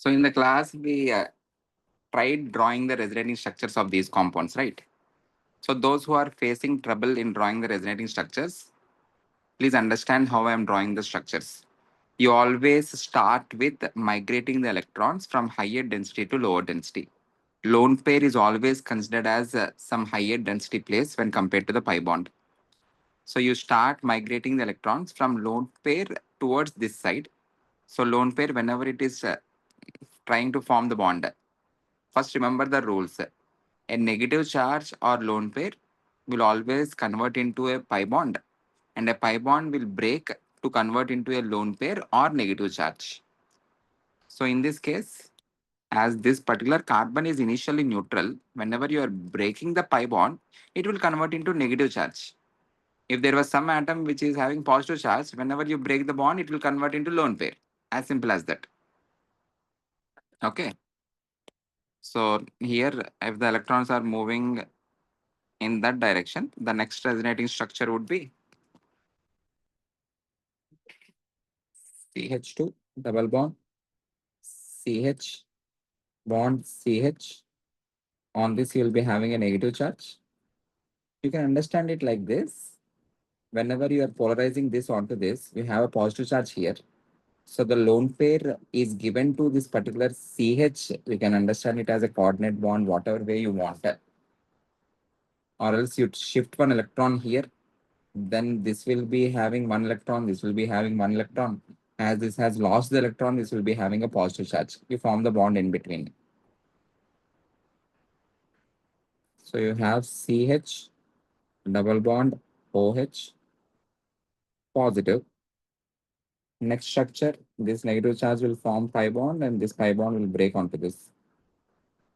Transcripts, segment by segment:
So in the class, we tried drawing the resonating structures of these compounds, right? So those who are facing trouble in drawing the resonating structures, please understand how I am drawing the structures. You always start with migrating the electrons from higher density to lower density. Lone pair is always considered as some higher density place when compared to the pi bond. So you start migrating the electrons from lone pair towards this side. So lone pair, whenever it is trying to form the bond, first remember the rules. A negative charge or lone pair will always convert into a pi bond, and a pi bond will break to convert into a lone pair or negative charge. So in this case, as this particular carbon is initially neutral, whenever you are breaking the pi bond, it will convert into negative charge. If there was some atom which is having positive charge, whenever you break the bond, it will convert into lone pair. As simple as that. Okay. So here, if the electrons are moving in that direction, the next resonating structure would be CH2 double bond CH bond CH. On this, you will be having a negative charge. You can understand it like this. Whenever you are polarizing this onto this, we have a positive charge here. So the lone pair is given to this particular CH. You can understand it as a coordinate bond, whatever way you want it. Or else you shift one electron here, then this will be having one electron, this will be having one electron. As this has lost the electron, this will be having a positive charge. You form the bond in between. So you have CH double bond OH positive. Next structure, this negative charge will form pi bond and this pi bond will break onto this.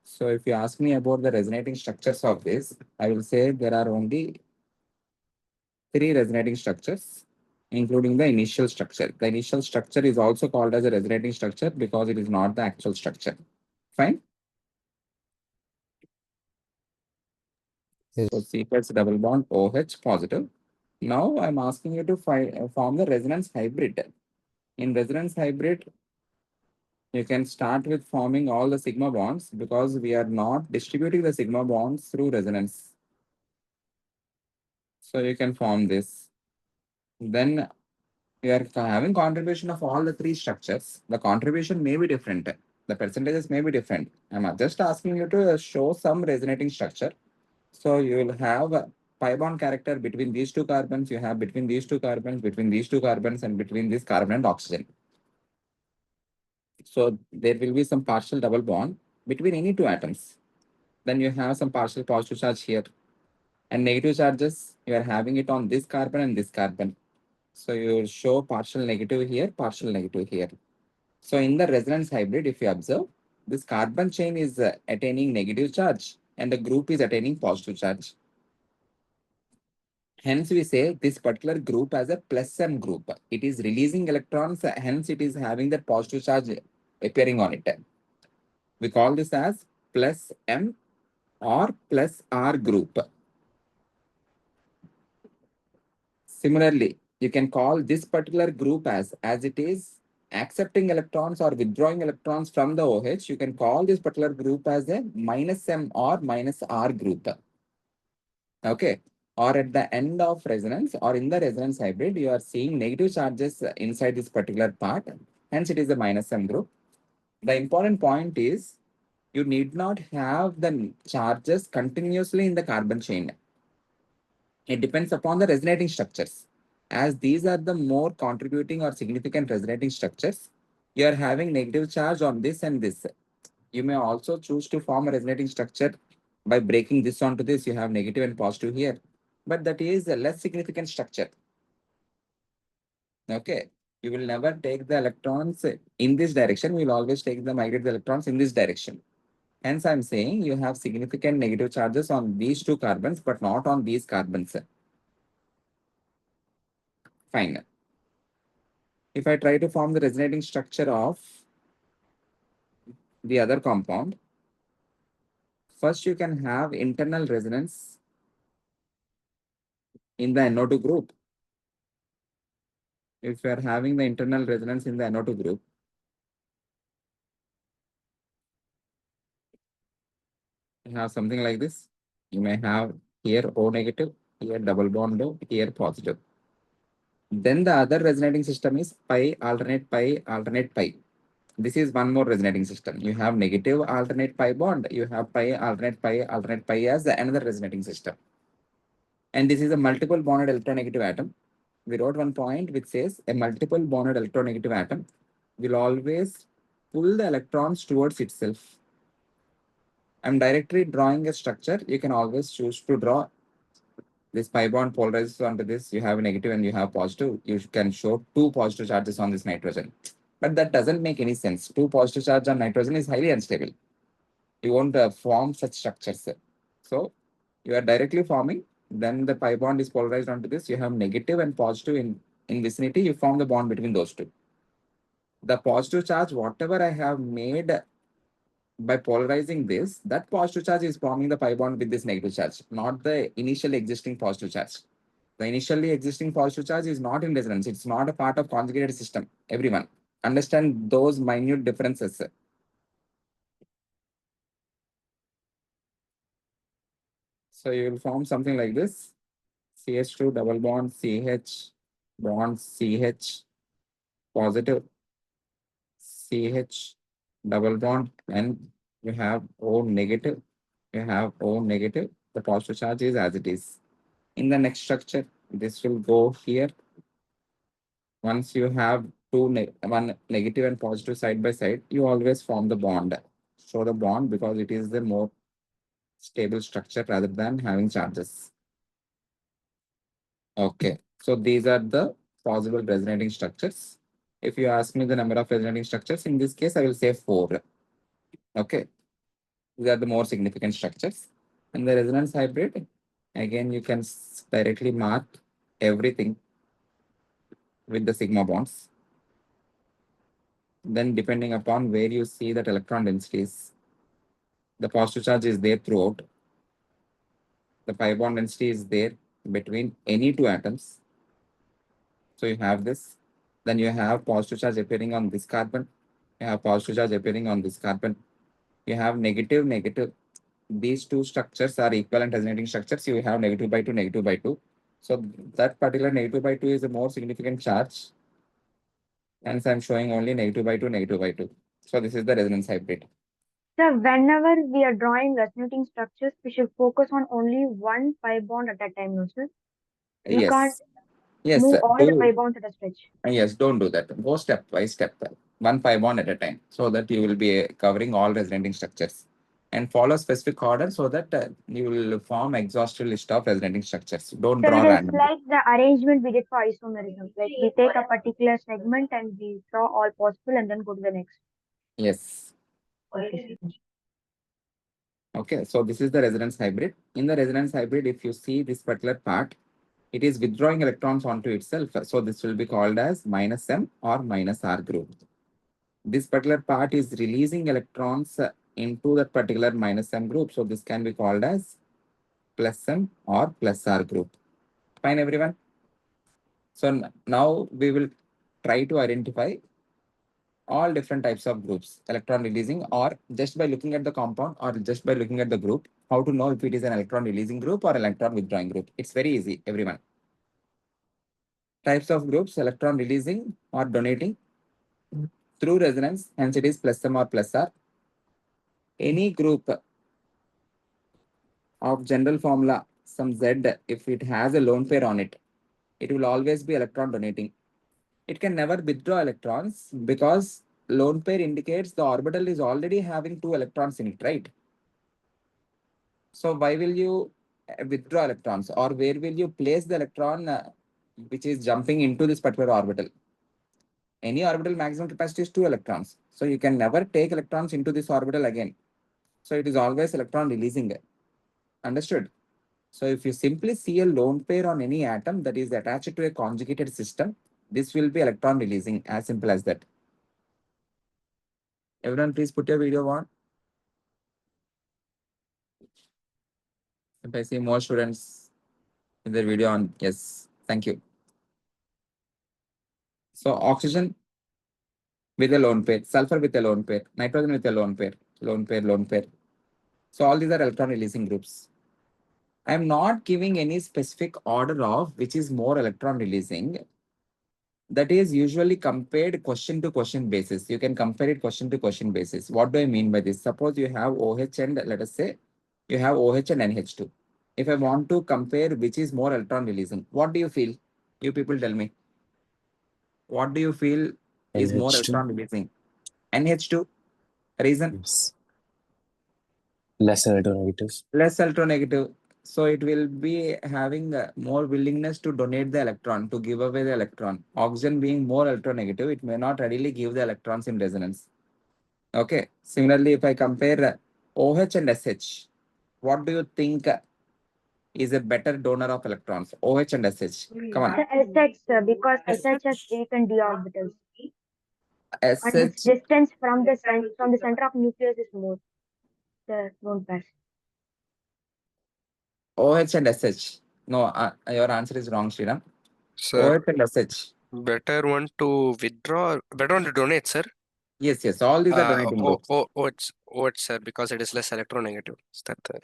So if you ask me about the resonating structures of this, I will say there are only three resonating structures, including the initial structure. The initial structure is also called as a resonating structure because it is not the actual structure. Fine. Yes. So CH double bond OH positive. Now I'm asking you to form the resonance hybrid. In resonance hybrid, you can start with forming all the sigma bonds because we are not distributing the sigma bonds through resonance. So you can form this. Then we are having contribution of all the three structures. The contribution may be different. The percentages may be different. I'm just asking you to show some resonating structure. So you will have a pi bond character between these two carbons. You have between these two carbons, between these two carbons, and between this carbon and oxygen. So there will be some partial double bond between any two atoms. Then you have some partial positive charge here. And negative charges, you are having it on this carbon and this carbon. So you show partial negative here, partial negative here. So in the resonance hybrid, if you observe, this carbon chain is attaining negative charge and the group is attaining positive charge. Hence, we say this particular group as a plus M group. It is releasing electrons, hence it is having that positive charge appearing on it. We call this as plus M or plus R group. Similarly, you can call this particular group as it is accepting electrons or withdrawing electrons from the OH. You can call this particular group as a minus M or minus R group. Okay. Or at the end of resonance or in the resonance hybrid, you are seeing negative charges inside this particular part. Hence, it is a minus M group. The important point is you need not have the charges continuously in the carbon chain. It depends upon the resonating structures. As these are the more contributing or significant resonating structures, you are having negative charge on this and this. You may also choose to form a resonating structure by breaking this onto this. You have negative and positive here, but that is a less significant structure. Okay. You will never take the electrons in this direction. We will always take the migrate the electrons in this direction. Hence, I'm saying you have significant negative charges on these two carbons, but not on these carbons. Fine. If I try to form the resonating structure of the other compound, first you can have internal resonance in the NO2 group. If you are having the internal resonance in the NO2 group, You have something like this. You may have here O negative, here double bond O, here positive. Then the other resonating system is pi, alternate pi, alternate pi. This is one more resonating system. You have negative alternate pi bond. You have pi, alternate pi as another resonating system. And this is a multiple bonded electronegative atom. We wrote one point which says a multiple bonded electronegative atom will always pull the electrons towards itself. I'm directly drawing a structure. You can always choose to draw this pi bond polarizes onto this. You have a negative and you have positive. You can show two positive charges on this nitrogen. But that doesn't make any sense. Two positive charge on nitrogen is highly unstable. You won't form such structures. So you are directly forming, then the pi bond is polarized onto this. You have negative and positive in vicinity. You form the bond between those two. The positive charge, whatever I have made by polarizing this, that positive charge is forming the pi bond with this negative charge, not the initially existing positive charge. The initially existing positive charge is not in resonance. It's not a part of conjugated system. Everyone understand those minute differences. So you will form something like this. CH2 double bond CH bond CH positive CH double bond, and you have O negative. You have O negative. The positive charge is as it is. In the next structure, this will go here. Once you have one negative and positive side by side, you always form the bond. Show the bond because it is the more stable structure rather than having charges. Okay, so these are the possible resonating structures. If you ask me the number of resonating structures, in this case, I will say 4. Okay, these are the more significant structures. And the resonance hybrid, again, you can directly mark everything with the sigma bonds. Then depending upon where you see that electron densities, the positive charge is there throughout. The pi bond density is there between any two atoms. So you have this. Then you have positive charge appearing on this carbon. You have positive charge appearing on this carbon. You have negative, negative. These two structures are equivalent resonating structures. You have negative by 2, negative by 2. So that particular negative by 2 is a more significant charge. Hence, I'm showing only negative by 2, negative by 2. So this is the resonance hybrid. So whenever we are drawing resonating structures, we should focus on only one pi bond at a time, no sir? We can't Yes. Yes, move all the pi do bonds at a stretch. yes, don't do that. Go step by step, one pi bond at a time, so that you will be covering all resonating structures. And follow specific order so that you will form exhaustive list of resonating structures. Don't So draw it is randomly. like the arrangement we did for isomerism. Like we take a particular segment and we draw all possible and then go to the next. Yes. Okay, sir. Okay, so this is the resonance hybrid. In the resonance hybrid, if you see this particular part, it is withdrawing electrons onto itself. So this will be called as minus M or minus R group. This particular part is releasing electrons into that particular minus M group. So this can be called as plus M or plus R group. Fine, everyone. So now we will try to identify all different types of groups, electron releasing, or just by looking at the compound or just by looking at the group, how to know if it is an electron releasing group or electron withdrawing group. It's very easy, everyone. Types of groups, electron releasing or donating through resonance, hence it is plus M or plus R. Any group of general formula, some Z, if it has a lone pair on it, it will always be electron donating. It can never withdraw electrons because lone pair indicates the orbital is already having 2 electrons in it, right? So why will you withdraw electrons, or where will you place the electron which is jumping into this particular orbital? Any orbital maximum capacity is 2 electrons. So you can never take electrons into this orbital again. So it is always electron releasing. Understood? So if you simply see a lone pair on any atom that is attached to a conjugated system, this will be electron releasing, as simple as that. Everyone, please put your video on. If I see more students with their video on, yes, thank you. So oxygen with a lone pair, sulfur with a lone pair, nitrogen with a lone pair, lone pair, lone pair. So all these are electron releasing groups. I'm not giving any specific order of which is more electron releasing. That is usually compared question to question basis. You can compare it question to question basis. What do I mean by this? Suppose you have OH and let us say you have OH and NH2. If I want to compare which is more electron releasing, what do you feel? You people tell me. What do you feel is more NH2. electron releasing? NH2. Reason? Yes. Less electronegative. Less electronegative. So it will be having more willingness to donate the electron, to give away the electron. Oxygen being more electronegative, it may not readily give the electrons in resonance. Okay. Similarly, if I compare OH and SH, what do you think is a better donor of electrons? OH and SH. Come on. The SH, because SH has weak and d orbitals, and its SH, distance from the center of nucleus is more. The lone pair. OH and SH. No, your answer is wrong, Sriram. Sir, OH and SH. better one to withdraw, better one to donate, sir. Yes, yes. All these are donating groups. It's sir, because it is less electronegative. Is that the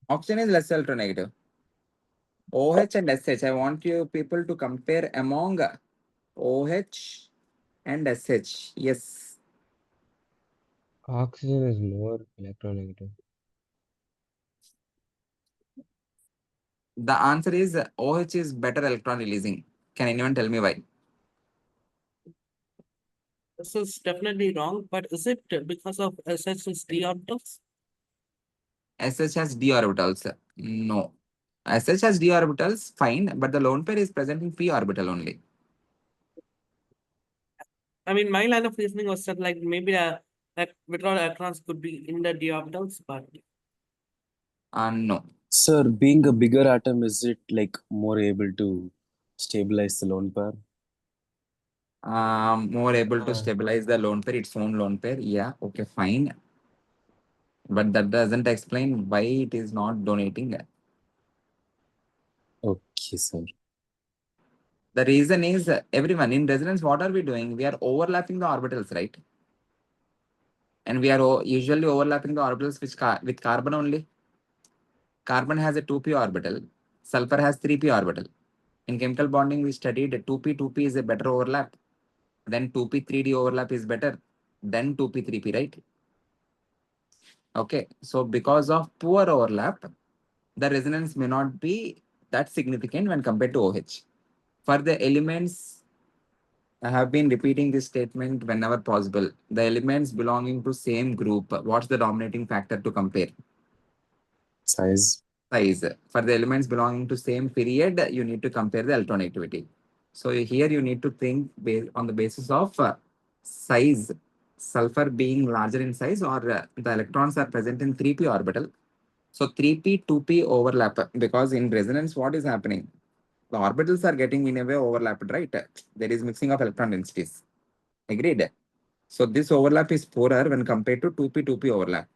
Oxygen is less electronegative. OH and SH. I want you people to compare among OH and SH. Yes. Oxygen is more electronegative. The answer is OH is better electron releasing. Can anyone tell me why? This is definitely wrong, but is it because of SH's d orbitals? SH has d orbitals. No. SH has d orbitals, fine, but the lone pair is present in p orbital only. I mean, my line of reasoning was that like maybe that withdrawal electrons could be in the d orbitals, but No. Sir, being a bigger atom, is it like more able to stabilize the lone pair? More able to Uh, stabilize the lone pair, its own lone pair. Yeah, okay, fine. But that doesn't explain why it is not donating. Okay, sir. The reason is everyone in resonance, what are we doing? We are overlapping the orbitals, right? And we are usually overlapping the orbitals with carbon only. Carbon has a 2p orbital. Sulfur has 3p orbital. In chemical bonding, we studied 2p is a better overlap. Then 2p 3d overlap is better. Then 2p 3p, right? Okay. So because of poor overlap, the resonance may not be that significant when compared to OH. For the elements, I have been repeating this statement whenever possible. The elements belonging to same group, what's the dominating factor to compare? Size. Size. For the elements belonging to same period, you need to compare the electronegativity. So here you need to think on the basis of size, sulfur being larger in size, or the electrons are present in 3p orbital. So 3p, 2p overlap, because in resonance, what is happening? The orbitals are getting in a way overlapped, right? There is mixing of electron densities. Agreed. So this overlap is poorer when compared to 2p, 2p overlap.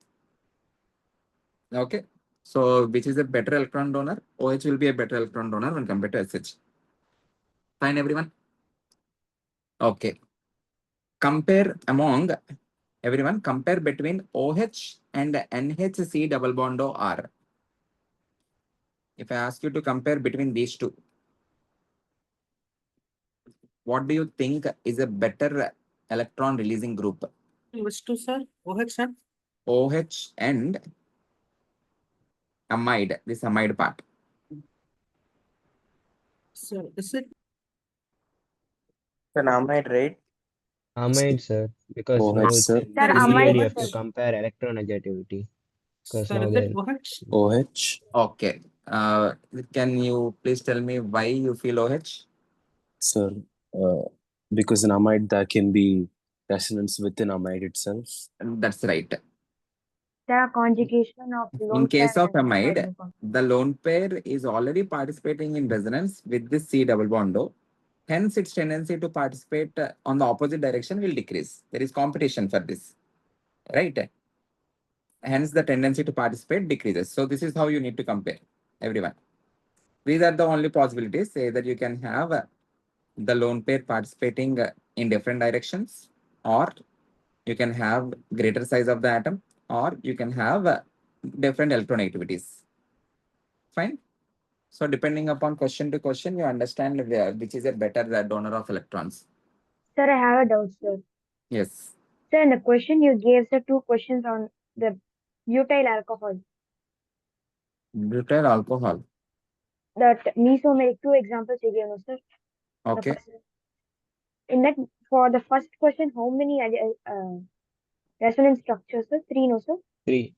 Okay. So which is a better electron donor? OH will be a better electron donor when compared to SH. Fine, everyone. Okay. Compare among everyone. Compare between OH and NHC double bond R. If I ask you to compare between these two, what do you think is a better electron releasing group? which two, sir? OH and OH and amide, this amide part. so is it An amide, right? amide, sir, because OH, now sir. in Sir, sir? Is in it the end amide, you OH? have to sir. compare electronegativity because Sir, now is it they're OH? OH. Okay. Can you please tell me why you feel OH? Sir, uh, because in amide there can be resonance within amide itself. That's right. There are conjugation of In lone pair case of and amide, hydrogen. the lone pair is already participating in resonance with this C double bond O. Hence, its tendency to participate on the opposite direction will decrease. There is competition for this, right? Hence, the tendency to participate decreases. So, this is how you need to compare everyone. These are the only possibilities. Say that you can have the lone pair participating in different directions, or you can have greater size of the atom, or you can have different electronegativities. Fine. So depending upon question to question, you understand which is a better donor of electrons. Sir, I have a doubt, sir. Yes. Sir, in the question you gave, sir, two questions on the butyl alcohol. Butyl alcohol. That mesomeric, two examples you gave, no, sir. The Okay. first, in that, for the first question, how many resonance structures, sir? Three, no, sir? 3.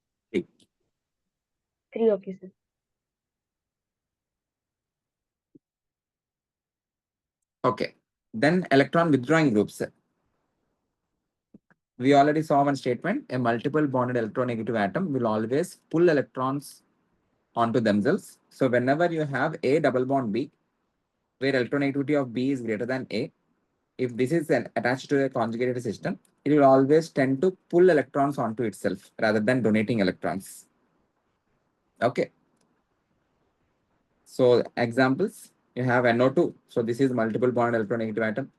Three, okay, sir. Okay. Then electron withdrawing groups. We already saw one statement. A multiple bonded electronegative atom will always pull electrons onto themselves. So whenever you have A double bond B, where electronegativity of B is greater than A, if this is attached to a conjugated system, it will always tend to pull electrons onto itself rather than donating electrons. Okay. So examples, you have NO2. So this is multiple bond electronegative atom.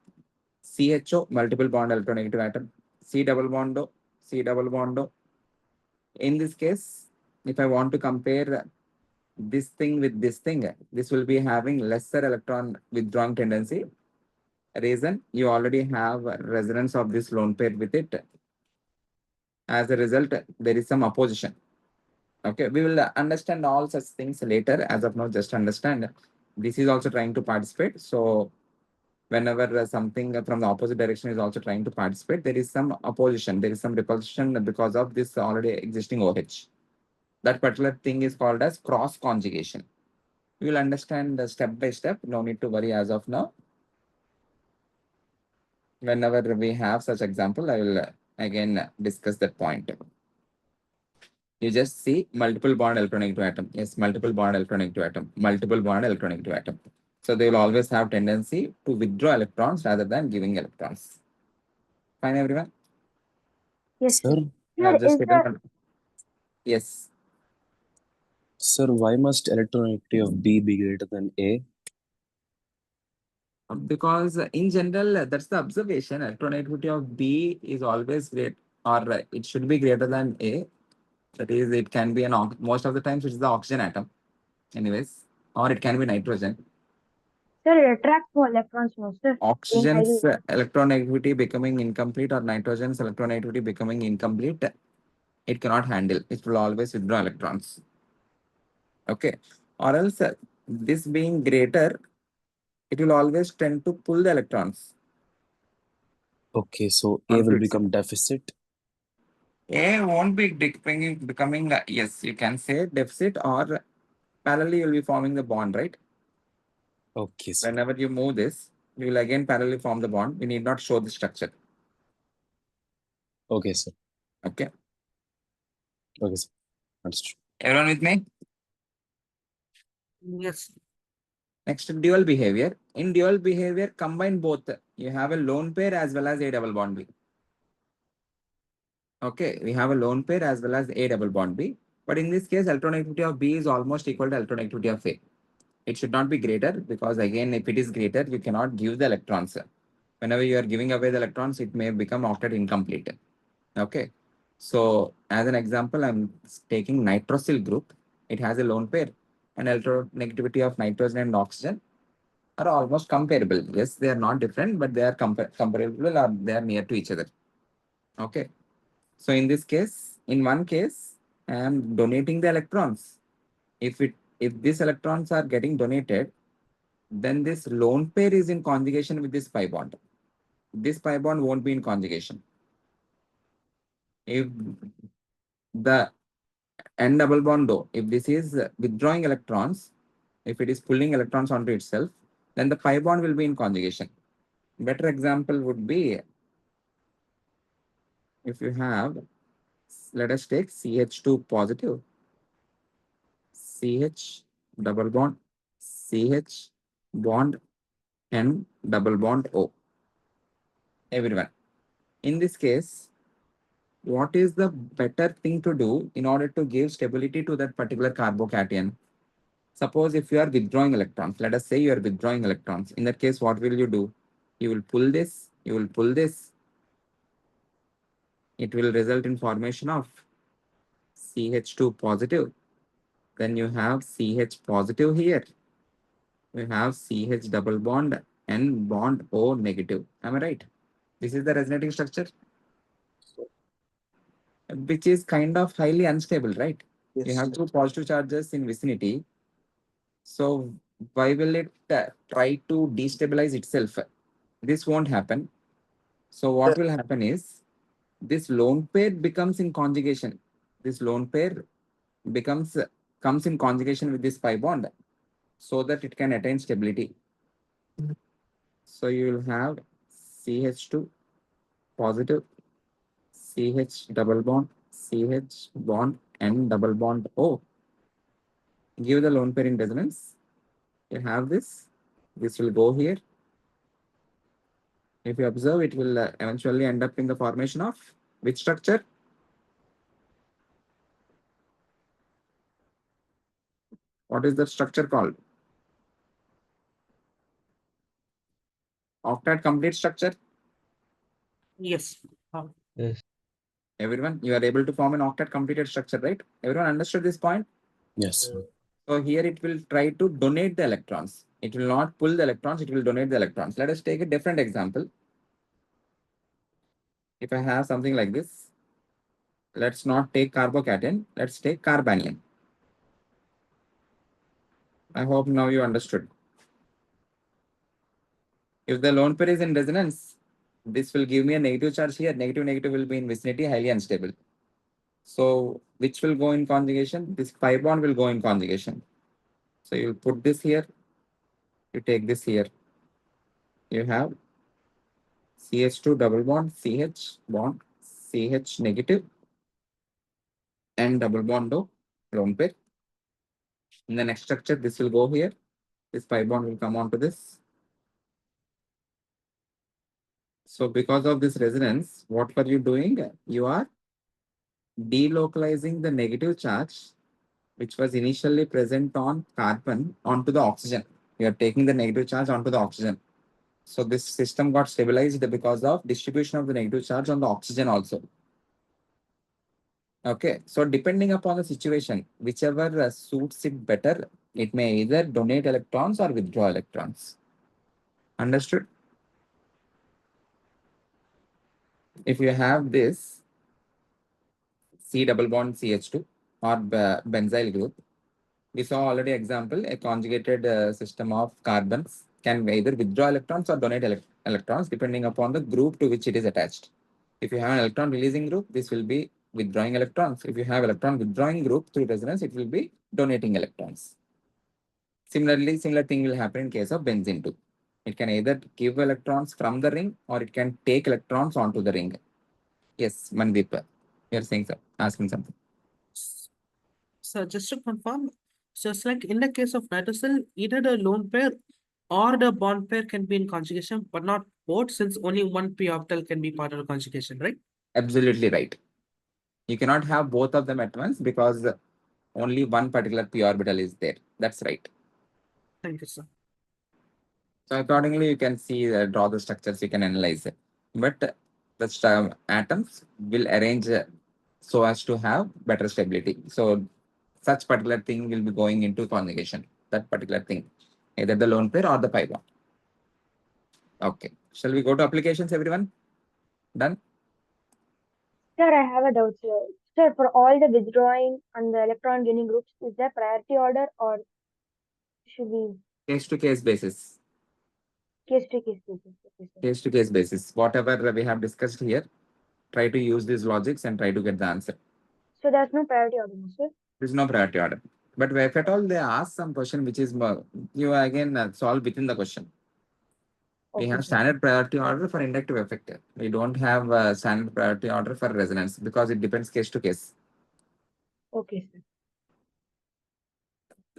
CHO, multiple bond electronegative atom. C double bond O, C double bond O. In this case, if I want to compare this thing with this thing, this will be having lesser electron withdrawing tendency. Reason, you already have resonance of this lone pair with it. As a result, there is some opposition. Okay, we will understand all such things later. As of now, just understand this is also trying to participate. So whenever something from the opposite direction is also trying to participate, there is some opposition, there is some repulsion because of this already existing OH. That particular thing is called as cross conjugation. You will understand step by step. No need to worry as of now. Whenever we have such example, I will again discuss that point. You just see multiple bond electronegative atom. Yes, multiple bond electronegative atom, multiple bond electronegative atom. So they will always have tendency to withdraw electrons rather than giving electrons. Fine, everyone? Yes, sir. Sir, You have Sir, just is written the one. Yes. sir, why must electronegativity of B be greater than A? Because in general, that's the observation. Electronegativity of B is always great, or it should be greater than A. That is, it can be most of the times it is the oxygen atom, anyways, or it can be nitrogen. sir, it attracts more electrons, no, sir. In highly Oxygen's electronegativity becoming incomplete or nitrogen's electronegativity becoming incomplete, it cannot handle. It will always withdraw electrons. Okay. Or else this being greater, it will always tend to pull the electrons Okay, so A onto will itself. become deficit. A won't be becoming yes, you can say deficit, or parallelly you'll be forming the bond, right? Okay, sir. Whenever you move this, you will again parallelly form the bond. We need not show the structure. Okay, sir. Okay. Okay, sir. Understood. Everyone with me? Yes. Next, dual behavior. In dual behavior, combine both. You have a lone pair as well as a double bond B. Okay, we have a lone pair as well as a double bond B. But in this case, electronegativity of B is almost equal to electronegativity of A. It should not be greater because again, if it is greater, you cannot give the electrons. Whenever you are giving away the electrons, it may become octet incomplete. Okay. So as an example, I'm taking nitrosyl group. It has a lone pair, and electronegativity of nitrogen and oxygen are almost comparable. Yes, they are not different, but they are comparable or they are near to each other. Okay. So in this case, in one case, I am donating the electrons. If these electrons are getting donated, then this lone pair is in conjugation with this pi bond. This pi bond won't be in conjugation. If the N double bond though, if this is withdrawing electrons, if it is pulling electrons onto itself, then the pi bond will be in conjugation. Better example would be if you have, let us take CH2 positive, CH double bond, CH bond, N double bond O. Everyone. In this case, what is the better thing to do in order to give stability to that particular carbocation? Suppose if you are withdrawing electrons, let us say you are withdrawing electrons. In that case, what will you do? You will pull this, you will pull this. It will result in formation of CH2 positive. Then you have CH positive here. We have CH double bond and bond O negative. Am I right? This is the resonating structure, which is kind of highly unstable, right? You Yes. have two positive charges in vicinity. So why will it try to destabilize itself? This won't happen. So what will happen is this lone pair becomes in conjugation. This lone pair becomes comes in conjugation with this pi bond so that it can attain stability. So you will have CH2 positive, CH double bond, CH bond, and double bond O. Give the lone pair in resonance. You have this. This will go here. If you observe, it will eventually end up in the formation of which structure? What is the structure called? Octet complete structure. Yes. Yes. Everyone, you are able to form an octet completed structure, right? Everyone understood this point? Yes. So here it will try to donate the electrons. It will not pull the electrons, it will donate the electrons. Let us take a different example. If I have something like this, let's not take carbocation, let's take carbanium. I hope now you understood. If the lone pair is in resonance, this will give me a negative charge here. Negative, negative will be in vicinity, highly unstable. So which will go in conjugation? This pi bond will go in conjugation. So you put this here, you take this here. You have CH2 double bond, CH bond, CH negative, and double bond O, lone pair. In the next structure, this will go here. This pi bond will come onto this. So because of this resonance, what are you doing? You are delocalizing the negative charge, which was initially present on carbon, onto the oxygen. You are taking the negative charge onto the oxygen. So this system got stabilized because of distribution of the negative charge on the oxygen also. Okay, so depending upon the situation, whichever suits it better, it may either donate electrons or withdraw electrons. Understood? If you have this C double bond CH2 or benzyl group, we saw already example, a conjugated system of carbons can either withdraw electrons or donate electrons depending upon the group to which it is attached. If you have an electron releasing group, this will be withdrawing electrons. If you have electron withdrawing group through resonance, it will be donating electrons. Similarly, similar thing will happen in case of benzene too. It can either give electrons from the ring or it can take electrons onto the ring. Yes, Mandeep, you're saying so, asking something. So just to confirm, just like in the case of nitrosyl, either the lone pair or the bond pair can be in conjugation, but not both, since only one p orbital can be part of the conjugation, right? Absolutely right. You cannot have both of them at once because only one particular p orbital is there. That's right. Thank you, sir. So accordingly, you can see draw the structures. You can analyze it, but the atoms will arrange so as to have better stability. So such particular thing will be going into conjugation. That particular thing, either the lone pair or the pi bond. Okay. Shall we go to applications, everyone? Done. Sir, I have a doubt, sir. Sir, for all the withdrawing and the electron gaining groups, is there priority order or should we Case to case basis. case to case basis? Okay, sir. Case to case basis. Whatever we have discussed here, try to use these logics and try to get the answer. So there's no priority order, no, sir? There is no priority order. But if at all they ask some question which is more, you again solve within the question. We Okay, have sir. standard priority order for inductive effect. We don't have a standard priority order for resonance because it depends case to case. Okay, sir.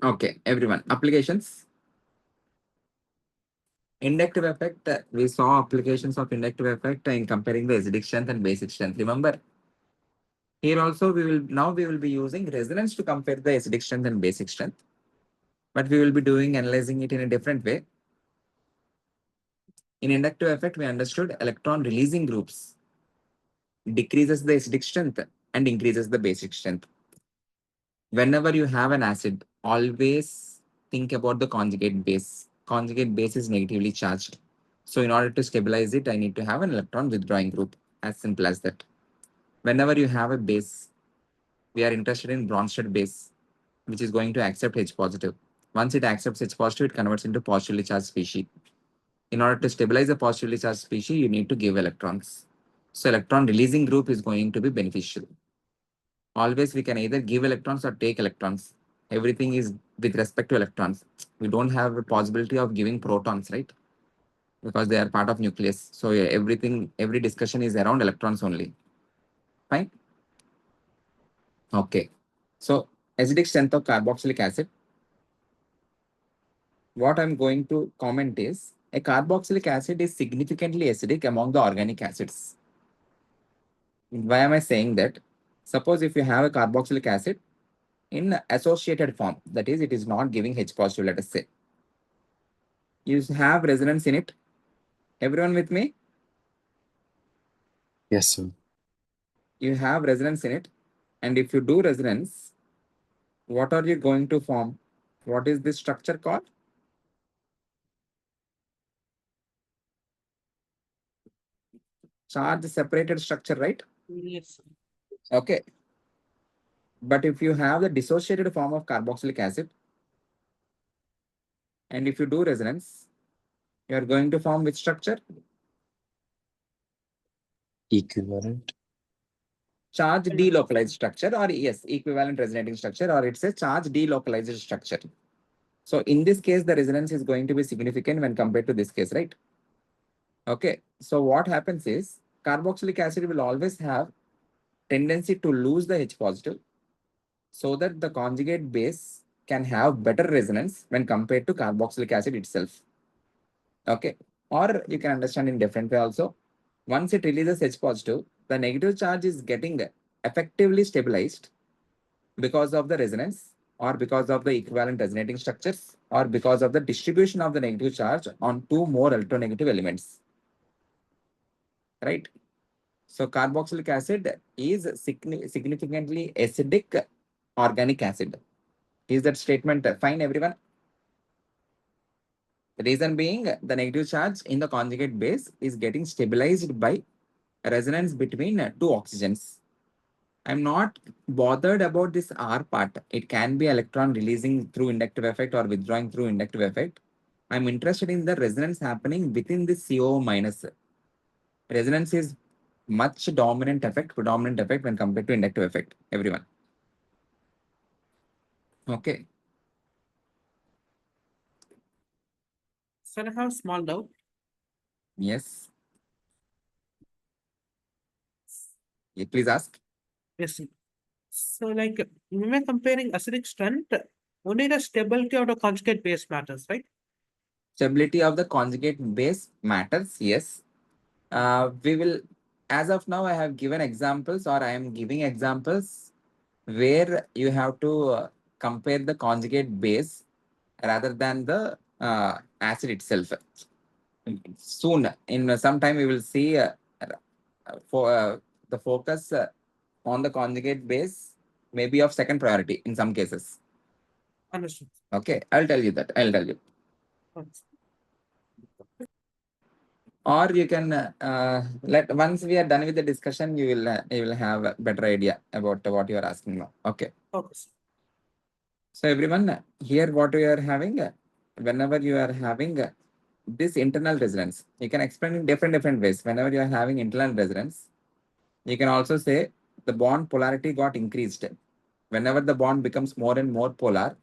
Okay, everyone. Applications. Inductive effect. We saw applications of inductive effect in comparing the acidic strength and basic strength. Remember, here also we will be using resonance to compare the acidic strength and basic strength, but we will be doing analyzing it in a different way. In inductive effect, we understood electron releasing groups decreases the acidic strength and increases the basic strength. Whenever you have an acid, always think about the conjugate base. Conjugate base is negatively charged. So in order to stabilize it, I need to have an electron withdrawing group. As simple as that. Whenever you have a base, we are interested in Bronsted base, which is going to accept H positive. Once it accepts H positive, it converts into positively charged species. In order to stabilize a positively charged species, you need to give electrons. So electron releasing group is going to be beneficial. Always we can either give electrons or take electrons. Everything is with respect to electrons. We don't have a possibility of giving protons, right? Because they are part of nucleus. So yeah, every discussion is around electrons only. Fine. Okay. So acidic strength of carboxylic acid. What I'm going to comment is a carboxylic acid is significantly acidic among the organic acids. Why am I saying that? Suppose if you have a carboxylic acid in associated form, that is, it is not giving H positive, let us say. You have resonance in it. Everyone with me? Yes, sir. You have resonance in it. And if you do resonance, what are you going to form? What is this structure called? Charge separated structure, right? Yes. Okay. But if you have the dissociated form of carboxylic acid, and if you do resonance, you are going to form which structure? Equivalent. Charge delocalized structure, or yes, equivalent resonating structure, or it's a charge delocalized structure. So in this case, the resonance is going to be significant when compared to this case, right? Okay. So what happens is carboxylic acid will always have tendency to lose the H positive so that the conjugate base can have better resonance when compared to carboxylic acid itself. Okay. Or you can understand in different way also. Once it releases H positive, the negative charge is getting effectively stabilized because of the resonance or because of the equivalent resonating structures or because of the distribution of the negative charge on two more electronegative elements. Right? So carboxylic acid is significantly acidic organic acid. Is that statement fine, everyone? The reason being the negative charge in the conjugate base is getting stabilized by resonance between two oxygens. I'm not bothered about this R part. It can be electron releasing through inductive effect or withdrawing through inductive effect. I'm interested in the resonance happening within the CO minus. Resonance is much predominant effect when compared to inductive effect, everyone. Okay. Sir, I have a small doubt. Yes. Please ask. Yes. So, like, when we're comparing acidic strength, only the stability of the conjugate base matters, right? Stability of the conjugate base matters, yes. We will, as of now, I have given examples or I am giving examples where you have to compare the conjugate base rather than the acid itself. Soon, in some time, we will see for the focus on the conjugate base may be of second priority in some cases. Understood. Okay, I'll tell you that. I'll tell you. Thanks. Or you can let once we are done with the discussion, you will have a better idea about what you are asking now. Okay. Okay. So everyone, here what we are having, whenever you are having this internal resonance, you can explain in different ways. Whenever you are having internal resonance, you can also say the bond polarity got increased. Whenever the bond becomes more and more polar,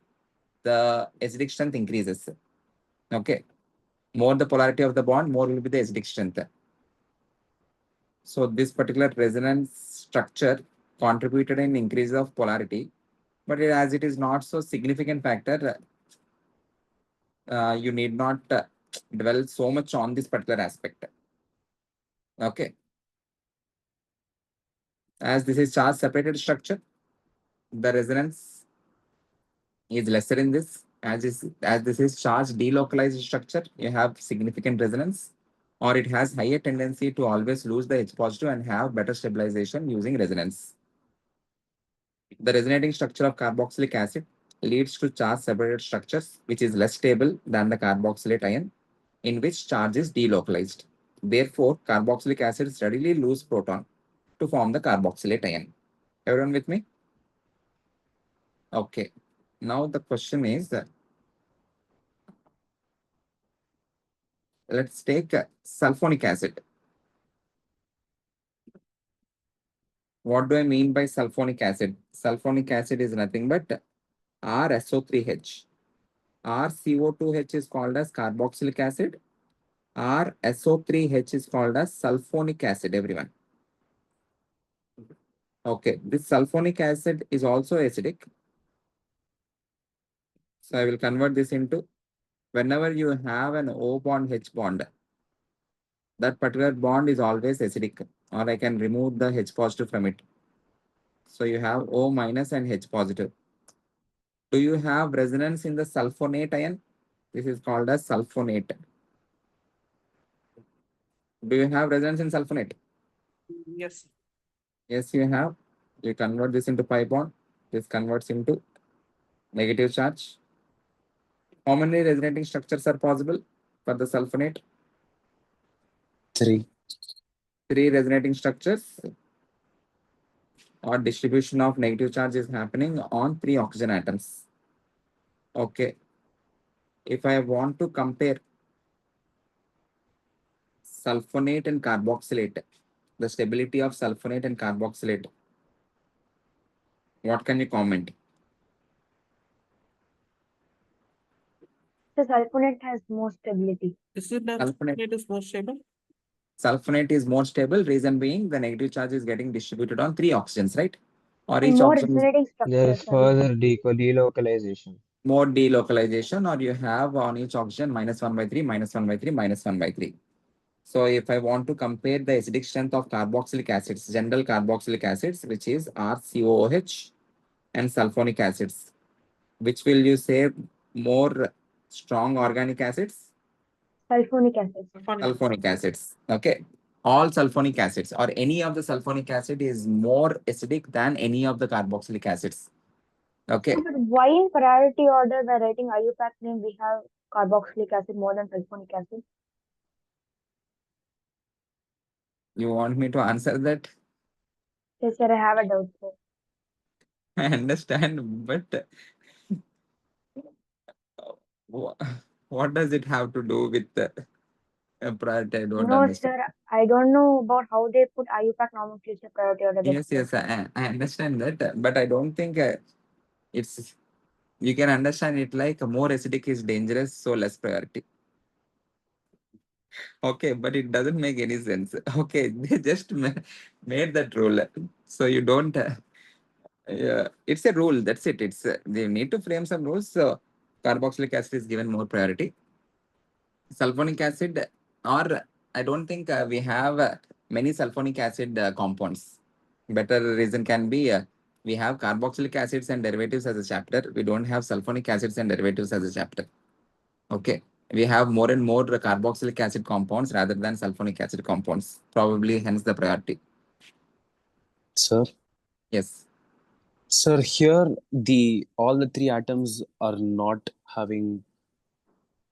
the acidic strength increases. Okay. More the polarity of the bond, more will be the acidic strength. So this particular resonance structure contributed in increase of polarity, but as it is not so significant factor, you need not dwell so much on this particular aspect. Okay. As this is charge separated structure, the resonance is lesser in this. As this is charge delocalized structure, you have significant resonance, or it has higher tendency to always lose the H positive and have better stabilization using resonance. The resonating structure of carboxylic acid leads to charge separated structures, which is less stable than the carboxylate ion, in which charge is delocalized. Therefore, carboxylic acids readily lose proton to form the carboxylate ion. Everyone with me? Okay. Now the question is, let's take sulfonic acid. What do I mean by sulfonic acid? Sulfonic acid is nothing but RSO3H. RCO2H is called as carboxylic acid. RSO3H is called as sulfonic acid, everyone. Okay, this sulfonic acid is also acidic. So I will convert this into, whenever you have an O bond, H bond, that particular bond is always acidic, or I can remove the H positive from it. So you have O minus and H positive. Do you have resonance in the sulfonate ion? This is called as sulfonate. Do you have resonance in sulfonate? Yes. Yes, you have. You convert this into pi bond. This converts into negative charge. How many resonating structures are possible for the sulfonate? 3. 3 resonating structures, or distribution of negative charge is happening on 3 oxygen atoms. Okay. If I want to compare sulfonate and carboxylate, the stability of sulfonate and carboxylate, what can you comment? The sulfonate has more stability. Is it that Sulfonate. it is more stable? Sulfonate is more stable, reason being the negative charge is getting distributed on 3 oxygens, right? Or And each more oxygen is resonating There is structures, further delocalization. more delocalization, or you have on each oxygen -1/3, -1/3, -1/3. So if I want to compare the acidic strength of carboxylic acids, general carboxylic acids, which is RCOOH, and sulfonic acids, which will you say more strong organic acids? sulfonic acid. Sulfonic acids. Okay. All sulfonic acids or any of the sulfonic acid is more acidic than any of the carboxylic acids. Okay. But why in priority order by writing IUPAC name we have carboxylic acid more than sulfonic acid? You want me to answer that? Yes, sir, I have a doubt, sir. I understand, but what does it have to do with the priority? I don't No, understand. sir, I don't know about how they put IUPAC nomenclature priority order. That's Yes, I understand that, but I don't think it's. You can understand it like more acidic is dangerous, so less priority. Okay, but it doesn't make any sense. Okay, they just made that rule, so you don't. Yeah, it's a rule. That's it. It's they need to frame some rules. So carboxylic acid is given more priority. Sulfonic acid, or I don't think we have many sulfonic acid compounds. Better reason can be we have carboxylic acids and derivatives as a chapter. We don't have sulfonic acids and derivatives as a chapter. Okay. We have more and more carboxylic acid compounds rather than sulfonic acid compounds. Probably hence the priority. Sir, Yes. sir, here all the 3 atoms are not having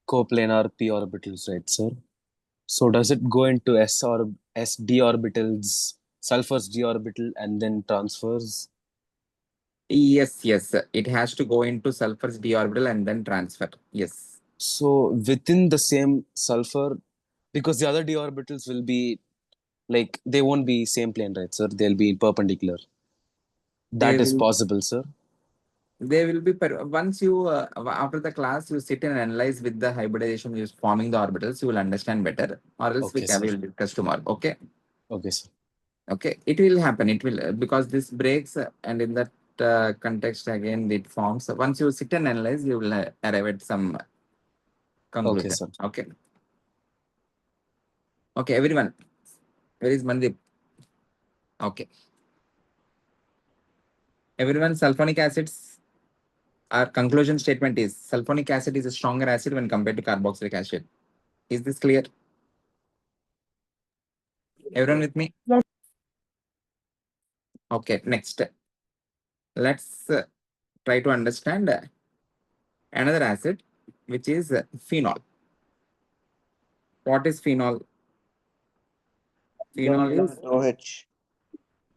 coplanar p orbitals, right, sir? So does it go into s d orbitals, sulfur's d orbital, and then transfers? Yes. It has to go into sulfur's d orbital and then transfer. Yes. So within the same sulfur, because the other d orbitals will be like they won't be same plane, right, sir? They'll be perpendicular. They That is will possible, sir. they will be once you after the class you sit and analyze with the hybridization is forming the orbitals, you will understand better, or else Okay, sir. we will discuss tomorrow. Okay. Okay, sir. Okay, it will happen. It will because this breaks and in that context again it forms. Once you sit and analyze, you will arrive at some Okay, conclusion. sir. Okay. Okay, everyone. Where is Mandip? Okay. Everyone, sulfonic acids. Our conclusion statement is sulfonic acid is a stronger acid when compared to carboxylic acid. Is this clear? Everyone with me? Yes. Okay, next. let's try to understand another acid, which is phenol. What is phenol? Phenol Benzene is with OH.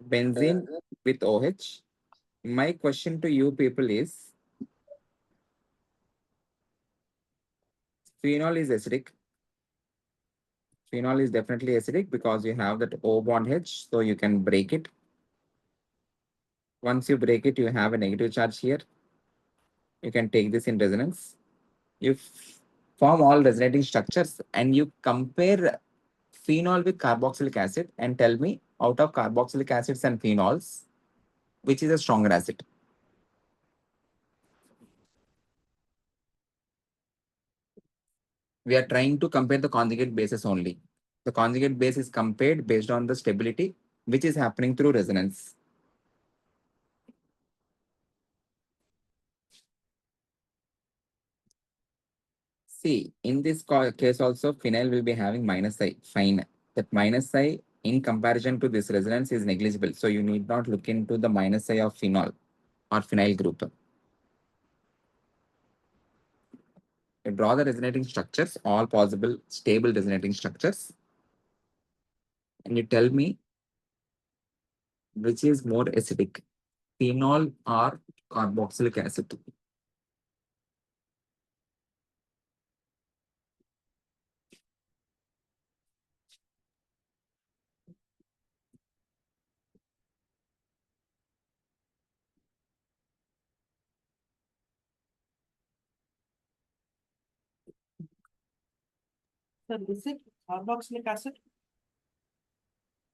benzene with OH. My question to you people is, phenol is acidic. Phenol is definitely acidic because you have that O bond H, so you can break it. Once you break it, you have a negative charge here. You can take this in resonance. You form all resonating structures and you compare phenol with carboxylic acid and tell me, out of carboxylic acids and phenols, which is a stronger acid? We are trying to compare the conjugate bases only. The conjugate base is compared based on the stability, which is happening through resonance. See, in this case also, phenyl will be having minus I, fine. That minus I in comparison to this resonance is negligible. So you need not look into the minus I of phenol or phenyl group. You draw the resonating structures, all possible stable resonating structures, and you tell me which is more acidic, phenol or carboxylic acid. Sir, is it carboxylic acid?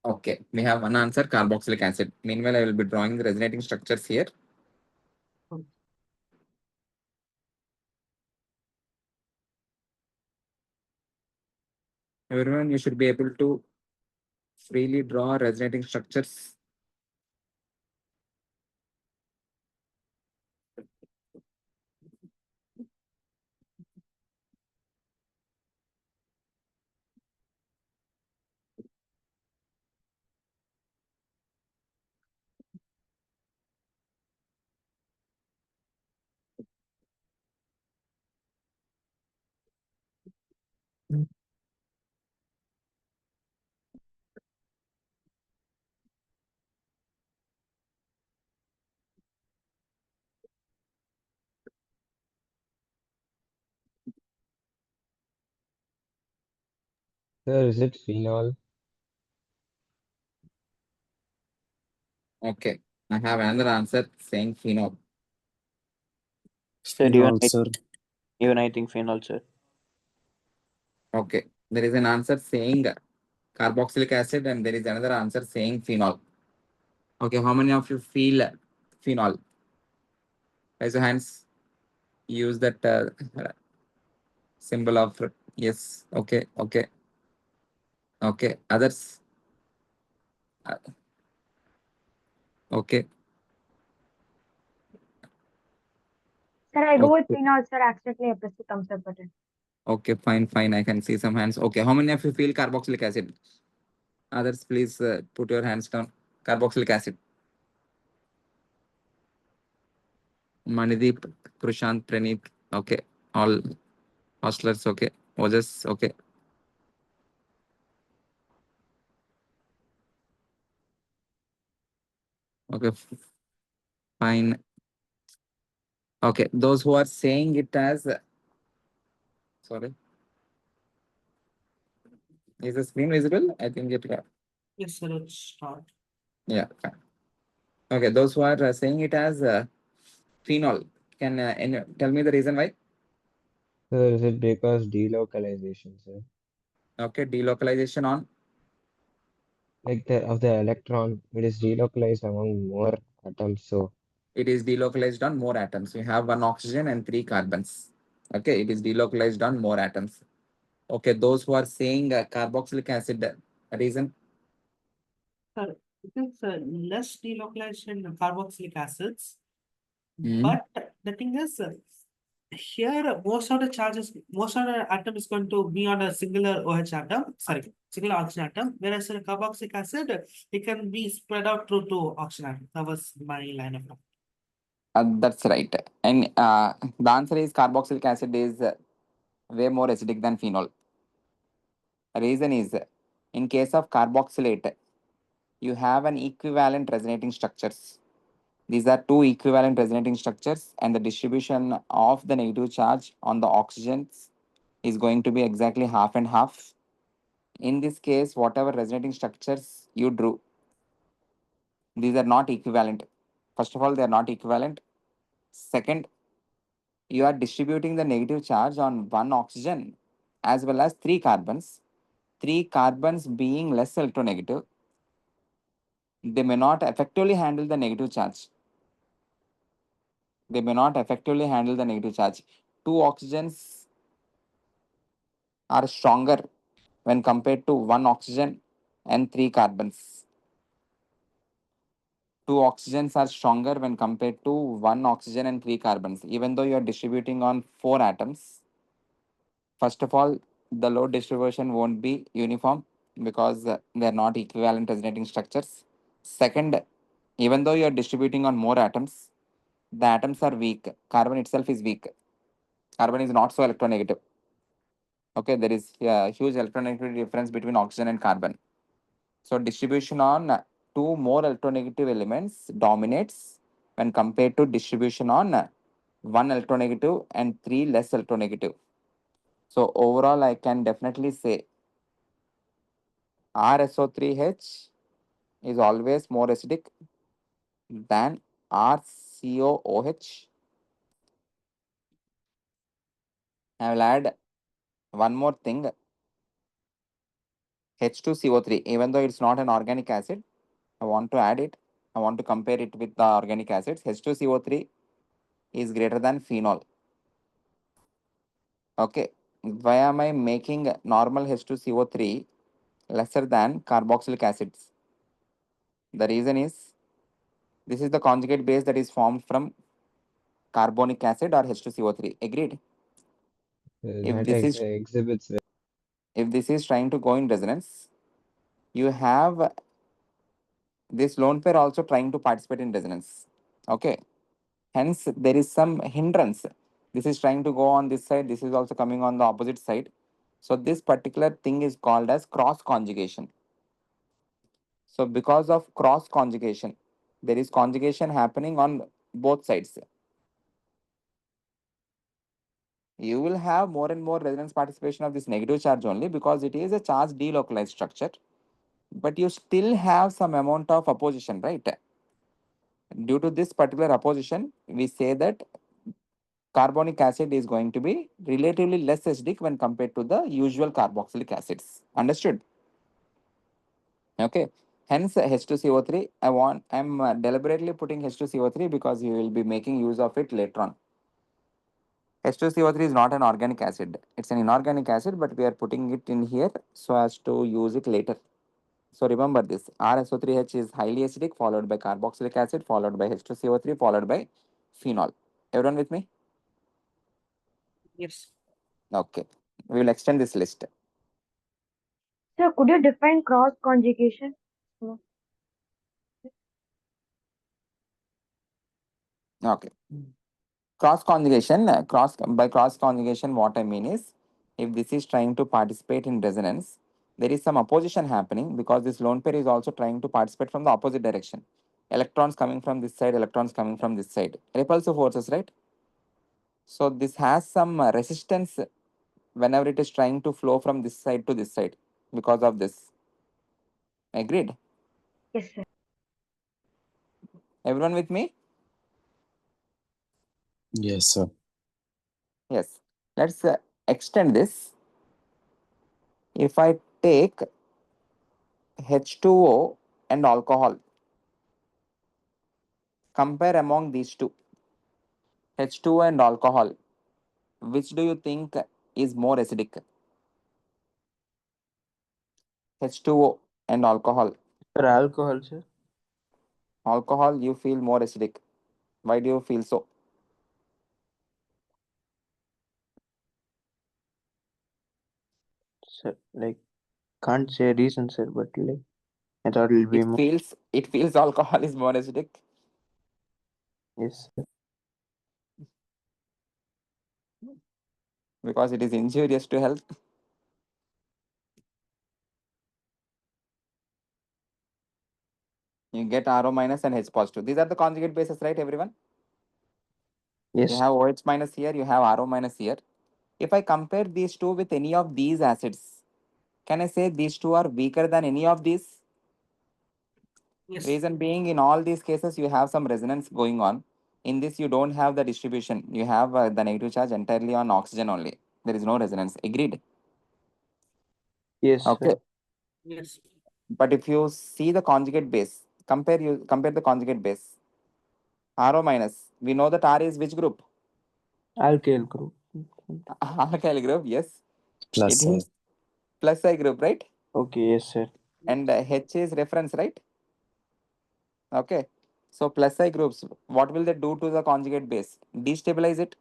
Okay, we have one answer, carboxylic acid. Meanwhile, I will be drawing the resonating structures here. Everyone, you should be able to freely draw resonating structures. Sir, is it phenol? Okay, I have another answer saying phenol. Sir, Phenol, sir. even I think phenol, sir. Okay, there is an answer saying carboxylic acid and there is another answer saying phenol. Okay, how many of you feel phenol? Raise your hands. Use that symbol of yes. Okay, okay, okay. Others. Uh, okay, Sir, I go with okay, phenol, sir. Accidentally I press the thumbs up button. okay. Fine, fine. I can see some hands. Okay, how many of you feel carboxylic acid? Others, please put your hands down. Carboxylic acid. Manideep, Prashant, Praneeth. Okay, all hostlers. Okay, Ojas. Okay. Okay, fine. Okay, those who are saying it as sorry, is the screen visible? I think it. Yes, sir, it's not. Yeah. Fine. Okay, those who are saying it as phenol, can tell me the reason why? Sir, is it because delocalization, sir? Okay, delocalization on. Like the of the electron, it is delocalized among more atoms. So It is delocalized on more atoms. You have one oxygen and three carbons. Okay, it is delocalized on more atoms. Okay, those who are saying carboxylic acid, reason? Sir, it is less delocalized in carboxylic acids, Hmm. but the thing is, here most of the charges, most of the atom is going to be on a singular OH atom, sorry, singular oxygen atom, whereas in carboxylic acid, it can be spread out through two oxygen atoms. That was my line of thought. That's right. And the answer is carboxylic acid is way more acidic than phenol. Reason is, in case of carboxylate, you have an equivalent resonating structures. These are two equivalent resonating structures, and the distribution of the negative charge on the oxygens is going to be exactly half and half. In this case, whatever resonating structures you drew, these are not equivalent. First of all, they are not equivalent. Second, you are distributing the negative charge on one oxygen as well as three carbons. Three carbons being less electronegative, they may not effectively handle the negative charge. They may not effectively handle the negative charge. Two oxygens are stronger when compared to one oxygen and three carbons. Two oxygens are stronger when compared to one oxygen and three carbons. Even though you are distributing on four atoms, first of all, the load distribution won't be uniform because they're not equivalent resonating structures. Second, even though you are distributing on more atoms, the atoms are weak. Carbon itself is weak. Carbon is not so electronegative. Okay, there is a huge electronegativity difference between oxygen and carbon. So distribution on two more electronegative elements dominates when compared to distribution on one electronegative and three less electronegative. So overall, I can definitely say RSO3H is always more acidic than RCOOH. I will add one more thing, H2CO3. Even though it's not an organic acid, I want to add it. I want to compare it with the organic acids. H2CO3 is greater than phenol. Okay. Why am I making normal H2CO3 lesser than carboxylic acids? The reason is, this is the conjugate base that is formed from carbonic acid or H2CO3. Agreed? If That this is exhibits if this is trying to go in resonance, you have this lone pair also trying to participate in resonance. Okay. Hence, there is some hindrance. This is trying to go on this side. This is also coming on the opposite side. So this particular thing is called as cross conjugation. So because of cross conjugation, there is conjugation happening on both sides. You will have more and more resonance participation of this negative charge only because it is a charge delocalized structure. But you still have some amount of opposition, right? Due to this particular opposition, we say that carbonic acid is going to be relatively less acidic when compared to the usual carboxylic acids. Understood? Okay. Hence H2CO3, I'm deliberately putting H2CO3 because you will be making use of it later on. H2CO3 is not an organic acid. It's an inorganic acid, but we are putting it in here so as to use it later. So remember this, RSO3H is highly acidic, followed by carboxylic acid, followed by H2CO3, followed by phenol. Everyone with me? Yes. Okay. We will extend this list. Sir, could you define cross conjugation? No. Okay. Cross conjugation, cross conjugation, what I mean is, if this is trying to participate in resonance, there is some opposition happening because this lone pair is also trying to participate from the opposite direction. Electrons coming from this side, electrons coming from this side. Repulsive forces, right? So this has some resistance whenever it is trying to flow from this side to this side because of this. Agreed? Yes, sir. Everyone with me? Yes, sir. Yes. Let's extend this. If I take H2O and alcohol, compare among these two, H2O and alcohol, which do you think is more acidic? H2O and alcohol. Sir, alcohol, sir. Alcohol, you feel more acidic. Why do you feel so? Sir, like, can't say reason, sir, but like, I thought it'll be more. It feels alcohol is more acidic. Yes, sir. because it is injurious to health. You get RO minus and H positive. These are the conjugate bases, right, everyone? You Yes. have OH minus here, you have RO minus here. If I compare these two with any of these acids, can I say these two are weaker than any of these? Yes. Reason being, in all these cases, you have some resonance going on. In this, you don't have the distribution. You have the negative charge entirely on oxygen only. There is no resonance. Agreed? Yes, Okay. sir. Yes. But if you see the conjugate base, compare the conjugate base. RO minus. We know that R is which group? Alkyl group. Alkyl group. Yes. It Plus I. is plus I group, right? Okay, yes, sir. And H is reference, right? Okay. So plus I groups, what will they do to the conjugate base? Destabilize it.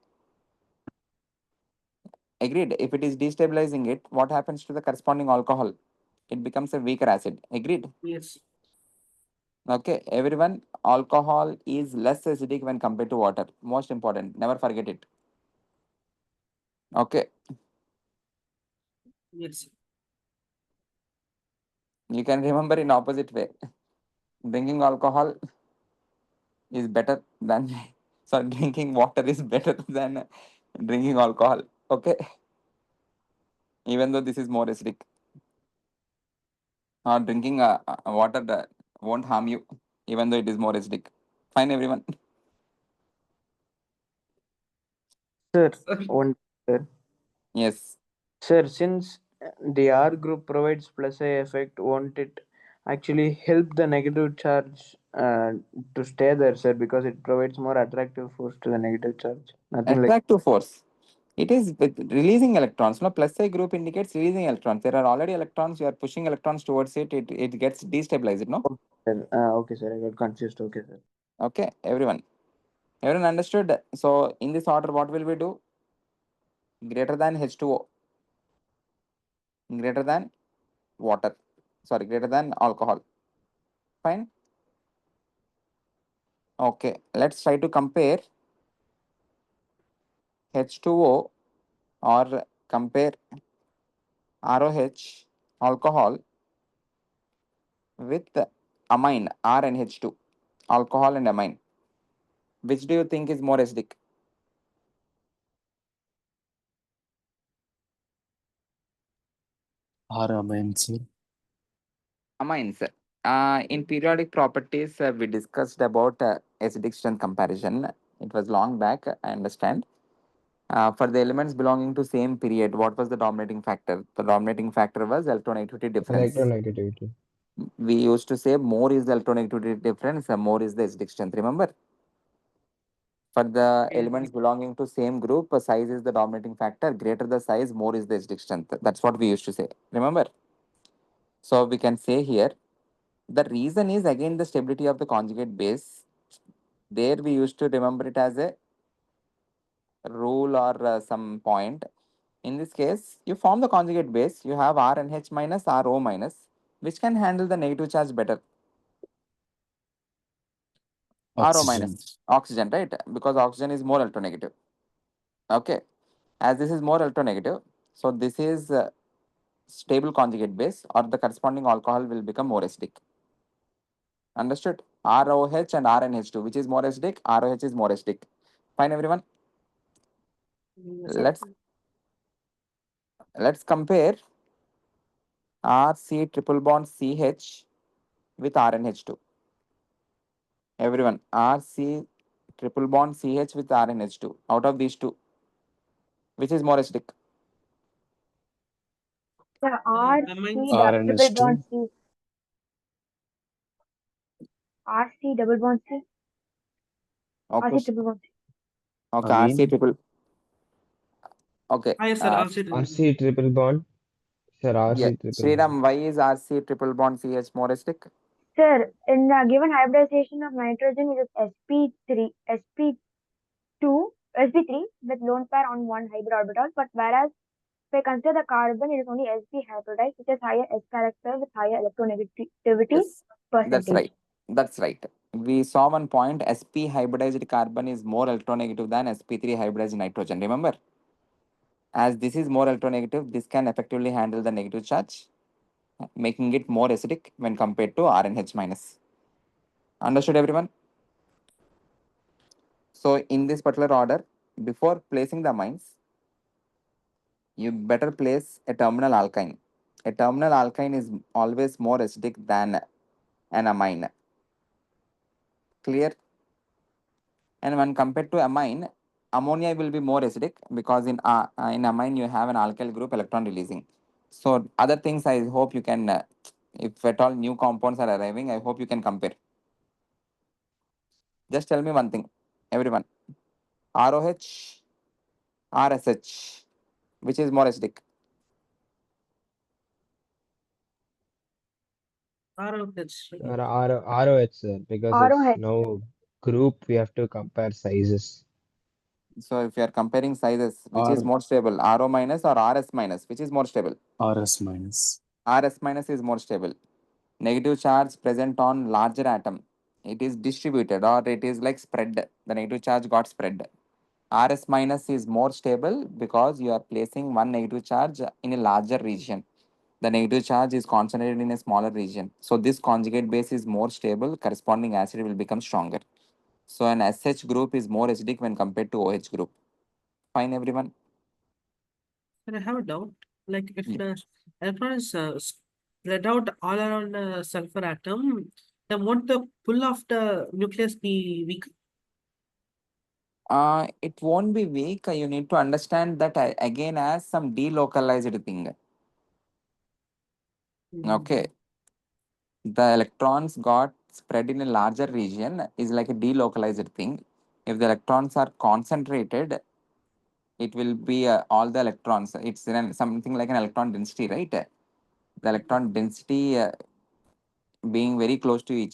Agreed. If it is destabilizing it, what happens to the corresponding alcohol? It becomes a weaker acid. Agreed. Yes. Okay. Everyone, alcohol is less acidic when compared to water. Most important. Never forget it. Okay. Yes. You can remember in opposite way. Drinking alcohol is better than sorry, drinking water is better than drinking alcohol. Okay. Even though this is more acidic. Drinking water won't harm you, even though it is more acidic. Fine, everyone. Sir, Sir, one sir. Yes. Sir, since the R group provides plus A effect, won't it actually help the negative charge to stay there, sir? Because it provides more attractive force to the negative charge. Nothing like. Attractive force. It is with releasing electrons. No, plus A group indicates releasing electrons. There are already electrons. You are pushing electrons towards it. It gets destabilized. No. Okay, sir. Okay, sir. I got confused. Okay, sir. Okay, everyone. Everyone understood. So in this order, what will we do? Greater than H2O. Greater than water. Sorry, greater than alcohol. Fine. Okay. Let's try to compare H2O or compare ROH alcohol with amine R and H2 alcohol and amine. Which do you think is more acidic? R amine, sir. Amines. In periodic properties, we discussed about acidic strength comparison. It was long back, I understand. For the elements belonging to same period, what was the dominating factor? The dominating factor was electronegativity difference. Electronegativity. We used to say more is the electronegativity difference, more is the acidic strength. Remember? For the yes. elements belonging to same group, size is the dominating factor. Greater the size, more is the acidic strength. That's what we used to say. Remember? So we can say here, the reason is again the stability of the conjugate base. There we used to remember it as a rule or some point. In this case, you form the conjugate base. You have R and H minus, R O minus, which can handle the negative charge better. RO Oxygen. minus, oxygen, right? Because oxygen is more electronegative. Okay. As this is more electronegative, so this is stable conjugate base or the corresponding alcohol will become more acidic. Understood? ROH and RNH2, which is more acidic? ROH is more acidic. Fine, everyone. Yes, sir. Let's compare RC triple bond CH with RNH2. Everyone, RC triple bond CH with RNH2. Out of these two, which is more acidic? The R Amines. C R and triple H2. bond C. R C double bond C. R Okay, C triple bond C. okay, RC Amine. triple. Okay, Ah, yes, sir. Also, RC triple bond. Sir, yeah, RC triple bond. Sriram, why is RC triple bond CH more acidic? Sir, in the given hybridization of nitrogen, it is sp3, sp2, sp3 with lone pair on one hybrid orbital. But whereas if I consider the carbon, it is only sp hybridized, which has higher s character with higher electronegativity Yes, that's percentage. right. That's right. We saw one point sp hybridized carbon is more electronegative than sp3 hybridized nitrogen. Remember? As this is more electronegative, this can effectively handle the negative charge, making it more acidic when compared to RNH minus. Understood, everyone? So in this particular order, before placing the amines, you better place a terminal alkyne. A terminal alkyne is always more acidic than an amine. Clear? And when compared to amine, ammonia will be more acidic because in amine you have an alkyl group electron releasing. So other things I hope you can, if at all new compounds are arriving, I hope you can compare. Just tell me one thing, everyone. ROH, RSH, which is more acidic? ROH, right? Sir, ROH, sir, because it's ROH. now group, we have to compare sizes. So if you are comparing sizes, which is R more stable, RO minus or RS minus, which is more stable? RS minus. RS minus is more stable. Negative charge present on larger atom. It is distributed or it is like spread. The negative charge got spread. RS minus is more stable because you are placing one negative charge in a larger region. The negative charge is concentrated in a smaller region. So this conjugate base is more stable, corresponding acid will become stronger. So an SH group is more acidic when compared to OH group. Fine, everyone? But I have a doubt. Like if Yeah. the electron is spread out all around the sulfur atom, then won't the pull of the nucleus be weak? It won't be weak. You need to understand that again as some delocalized thing. Okay. The electrons got spread in a larger region is like a delocalized thing. If the electrons are concentrated, it will be all the electrons. It's something like an electron density, right? The electron density being very close to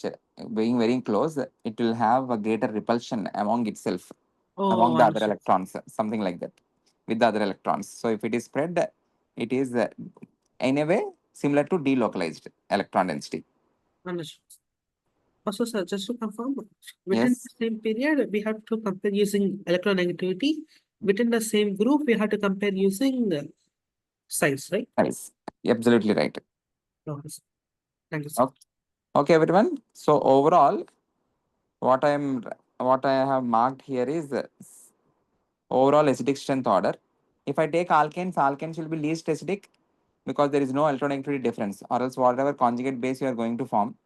being very close, it will have a greater repulsion among itself, among Oh, the other understood. electrons, something like that, with the other electrons. So if it is spread, it is in a way similar to delocalized electron density. Understood. Also, sir, just to confirm, within Yes, the same period, we have to compare using electronegativity. Within the same group, we have to compare using size, right? nice. Absolutely right. Okay, sir. Thank you, sir. Okay, okay, everyone. So overall, what I'm what I have marked here is overall acidic strength order. If I take alkanes, alkanes will be least acidic because there is no electronegativity difference, or else whatever conjugate base you are going to form,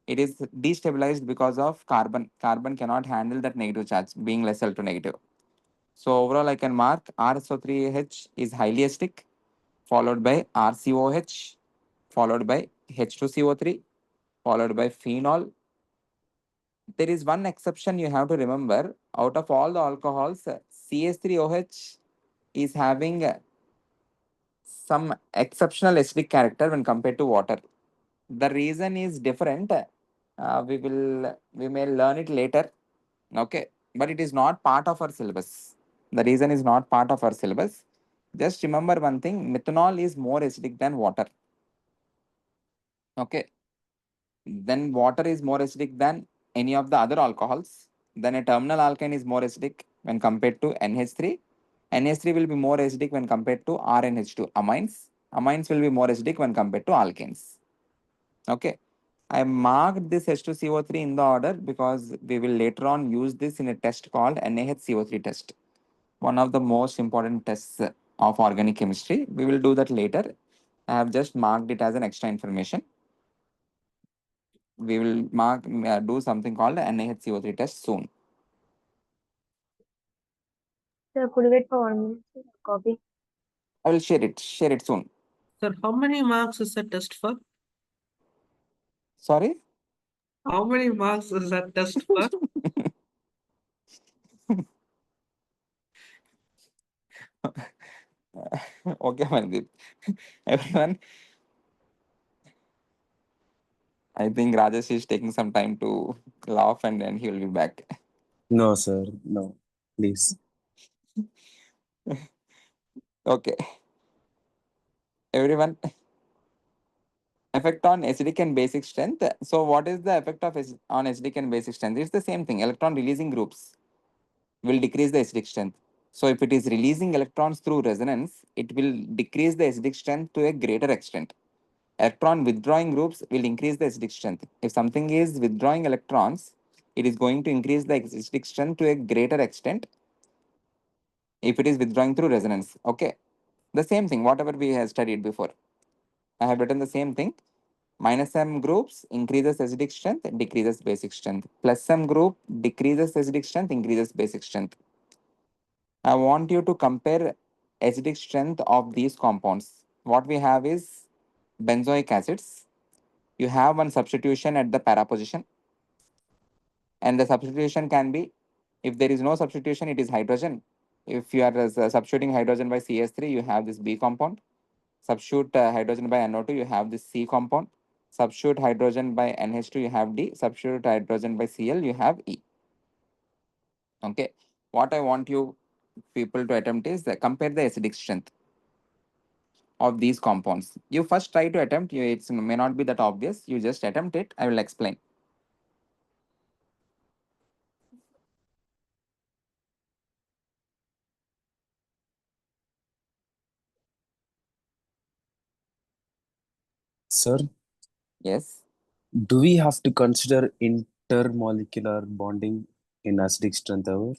it is destabilized because of carbon. Carbon cannot handle that negative charge, being less electronegative. So overall, I can mark RSO3H is highly acidic, followed by RCOH, followed by H2CO3, followed by phenol. There is one exception you have to remember. Out of all the alcohols, CH3OH is having some exceptional acidic character when compared to water. The reason is different. We may learn it later. Okay, but it is not part of our syllabus. The reason is not part of our syllabus. Just remember one thing: methanol is more acidic than water. Okay, then water is more acidic than any of the other alcohols. Then a terminal alkyne is more acidic when compared to NH3. NH3 will be more acidic when compared to RNH2 amines. Amines will be more acidic when compared to alkanes. Okay. I marked this H2CO3 in the order because we will later on use this in a test called NaHCO3 test. One of the most important tests of organic chemistry. We will do that later. I have just marked it as an extra information. We will do something called NaHCO3 test soon. Sir, could you wait for 1 minute? Sir? Copy. I will share it soon. Sir, how many marks is the test for? Sorry. How many marks is that test for? Okay, Mandeep. Everyone, I think Rajesh is taking some time to laugh and then he will be back. No, sir. No. Please. Okay, everyone, effect on acidic and basic strength. So what is the effect of on acidic and basic strength? It's the same thing. Electron releasing groups will decrease the acidic strength. So if it is releasing electrons through resonance, it will decrease the acidic strength to a greater extent. Electron withdrawing groups will increase the acidic strength. If something is withdrawing electrons, it is going to increase the acidic strength to a greater extent if it is withdrawing through resonance. Okay. The same thing, whatever we have studied before. I have written the same thing. Minus M groups increases acidic strength, decreases basic strength. Plus M group decreases acidic strength, increases basic strength. I want you to compare acidic strength of these compounds. What we have is benzoic acids. You have one substitution at the para position, and the substitution can be, if there is no substitution, it is hydrogen. If you are substituting hydrogen by CS3, you have this B compound. Substitute hydrogen by NO2, you have this C compound. Substitute hydrogen by NH2, you have D. Substitute hydrogen by Cl, you have E. Okay. What I want you people to attempt is compare the acidic strength of these compounds. You first try to attempt. It may not be that obvious. You just attempt it. I will explain. Sir, Yes. do we have to consider intermolecular bonding in acidic strength ever?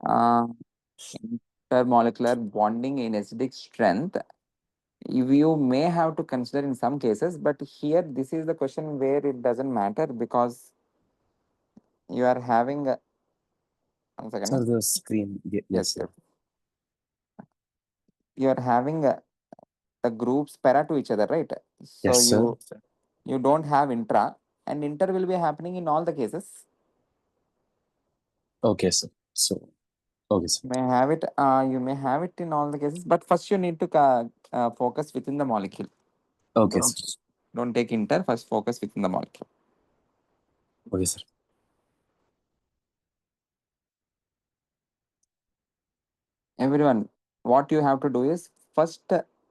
Uh, Intermolecular bonding in acidic strength, you may have to consider in some cases, but here this is the question where it doesn't matter because you are having one second. Sir, the screen. Yes, Yes, sir. you are having the groups para to each other, right? So Yes, sir. you don't have intra, and inter will be happening in all the cases. Okay, sir. So, okay, sir. You may have it in all the cases, but first you need to focus within the molecule. Okay, sir. Don't take inter, first focus within the molecule. Okay, sir. Everyone, what you have to do is first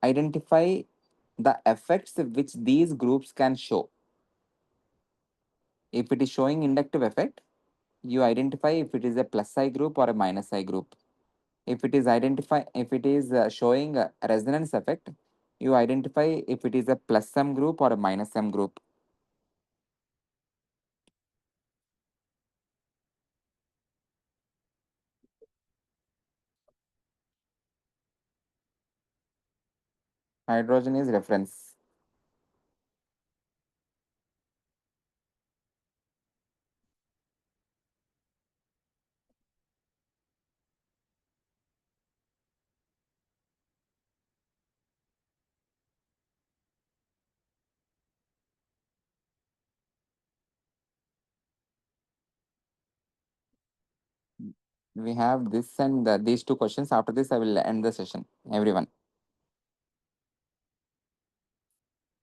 identify the effects which these groups can show. If it is showing inductive effect, you identify if it is a plus I group or a minus I group. If it is showing a resonance effect, you identify if it is a plus M group or a minus M group. Hydrogen is reference. We have this and these two questions. After this, I will end the session. Everyone.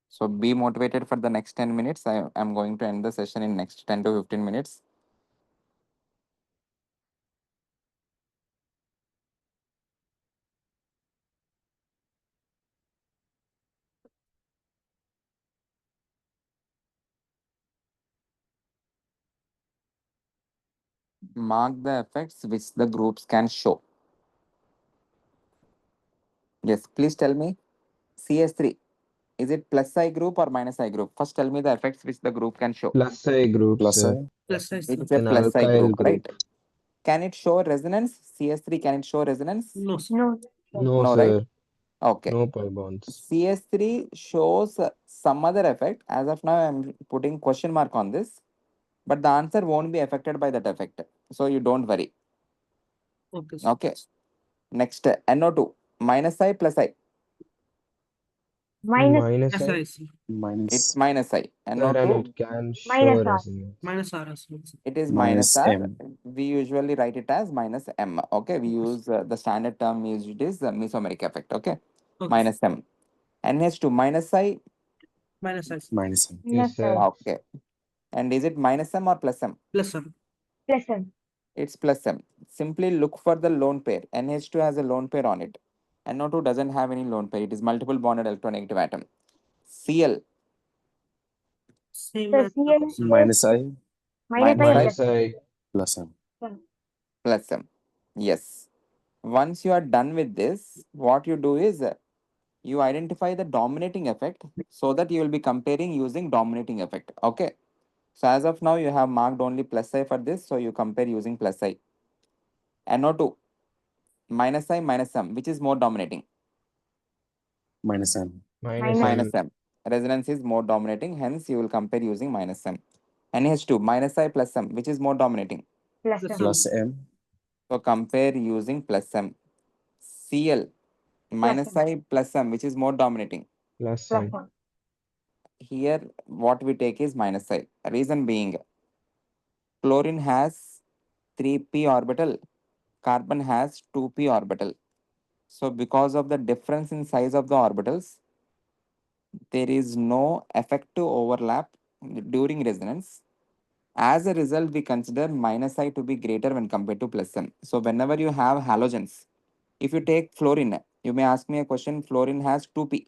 So be motivated for the next 10 minutes. I am going to end the session in next 10 to 15 minutes. Mark the effects which the groups can show. Yes, please tell me. CS3, is it plus I group or minus I group? First tell me the effects which the group can show. Plus I group, Plus sir. I. Plus size. It is It's a an plus I alkyl group, right? group. Can it show resonance? CS3, can it show resonance? No, sir. No, sir. No, No, right? sir. Okay. No pi bonds. CS3 shows some other effect. As of now, I'm putting question mark on this, but the answer won't be affected by that effect. So you don't worry. Okay, sir. Okay. Next, NO2, minus I plus I. Minus Minus Plus I. size, sir. It's Minus minus I. Sir, and NO2, it can show minus R. resonance. Minus R as well, sir. it is minus minus R. M. We usually write it as minus M. Okay. We Okay, use the standard term used, it is mesomeric effect. Okay. Okay, Minus M. NH2, minus I. minus size. Minus M. Yes, Minus sir. R. Okay. And is it minus M or plus M? Plus sir. Plus M. It's plus M. Simply look for the lone pair. NH2 has a lone pair on it. NO2 doesn't have any lone pair. It is multiple bonded electronegative atom. Cl, Same So as Cl is Minus I minus I minus or I Minus I. plus M. plus M. plus M. Yes. Once you are done with this, what you do is you identify the dominating effect so that you will be comparing using dominating effect. Okay. So as of now, you have marked only plus I for this. So you compare using plus I. NO2, minus I minus M, which is more dominating? Minus M. Minus Minus Minus M. M. Resonance is more dominating. Hence, you will compare using minus M. NH2, minus I plus M, which is more dominating? plus Plus M. Plus M. So compare using plus M. Cl, Plus minus M. I plus M, which is more dominating? Plus Plus M. M. Here, what we take is minus I. Reason being, chlorine has 3p orbital, carbon has 2p orbital. So because of the difference in size of the orbitals, there is no effective overlap during resonance. As a result, we consider minus I to be greater when compared to plus M. So whenever you have halogens, if you take fluorine, you may ask me a question, fluorine has 2p.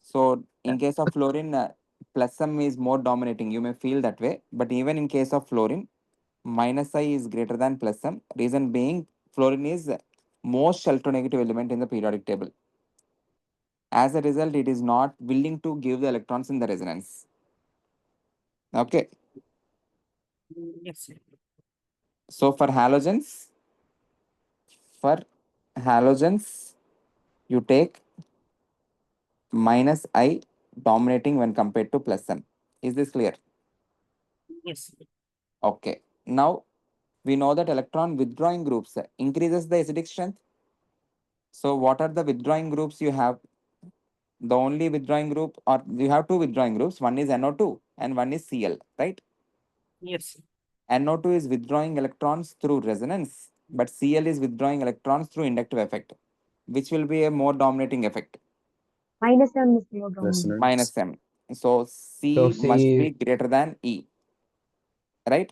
So in case of fluorine, plus M is more dominating. You may feel that way. But even in case of fluorine, minus I is greater than plus M. Reason being, fluorine is most electronegative element in the periodic table. As a result, it is not willing to give the electrons in the resonance. Okay. Yes. So for halogens, you take minus I dominating when compared to plus M. Is this clear? Yes. Okay. Now we know that electron withdrawing groups increases the acidic strength. So what are the withdrawing groups you have? The only withdrawing group, or you have two withdrawing groups. One is NO2 and one is Cl, right? Yes. NO2 is withdrawing electrons through resonance, but Cl is withdrawing electrons through inductive effect, which will be a more dominating effect? Minus M is more dominant. Resonance. Minus M. So So C must be C. greater than E, right?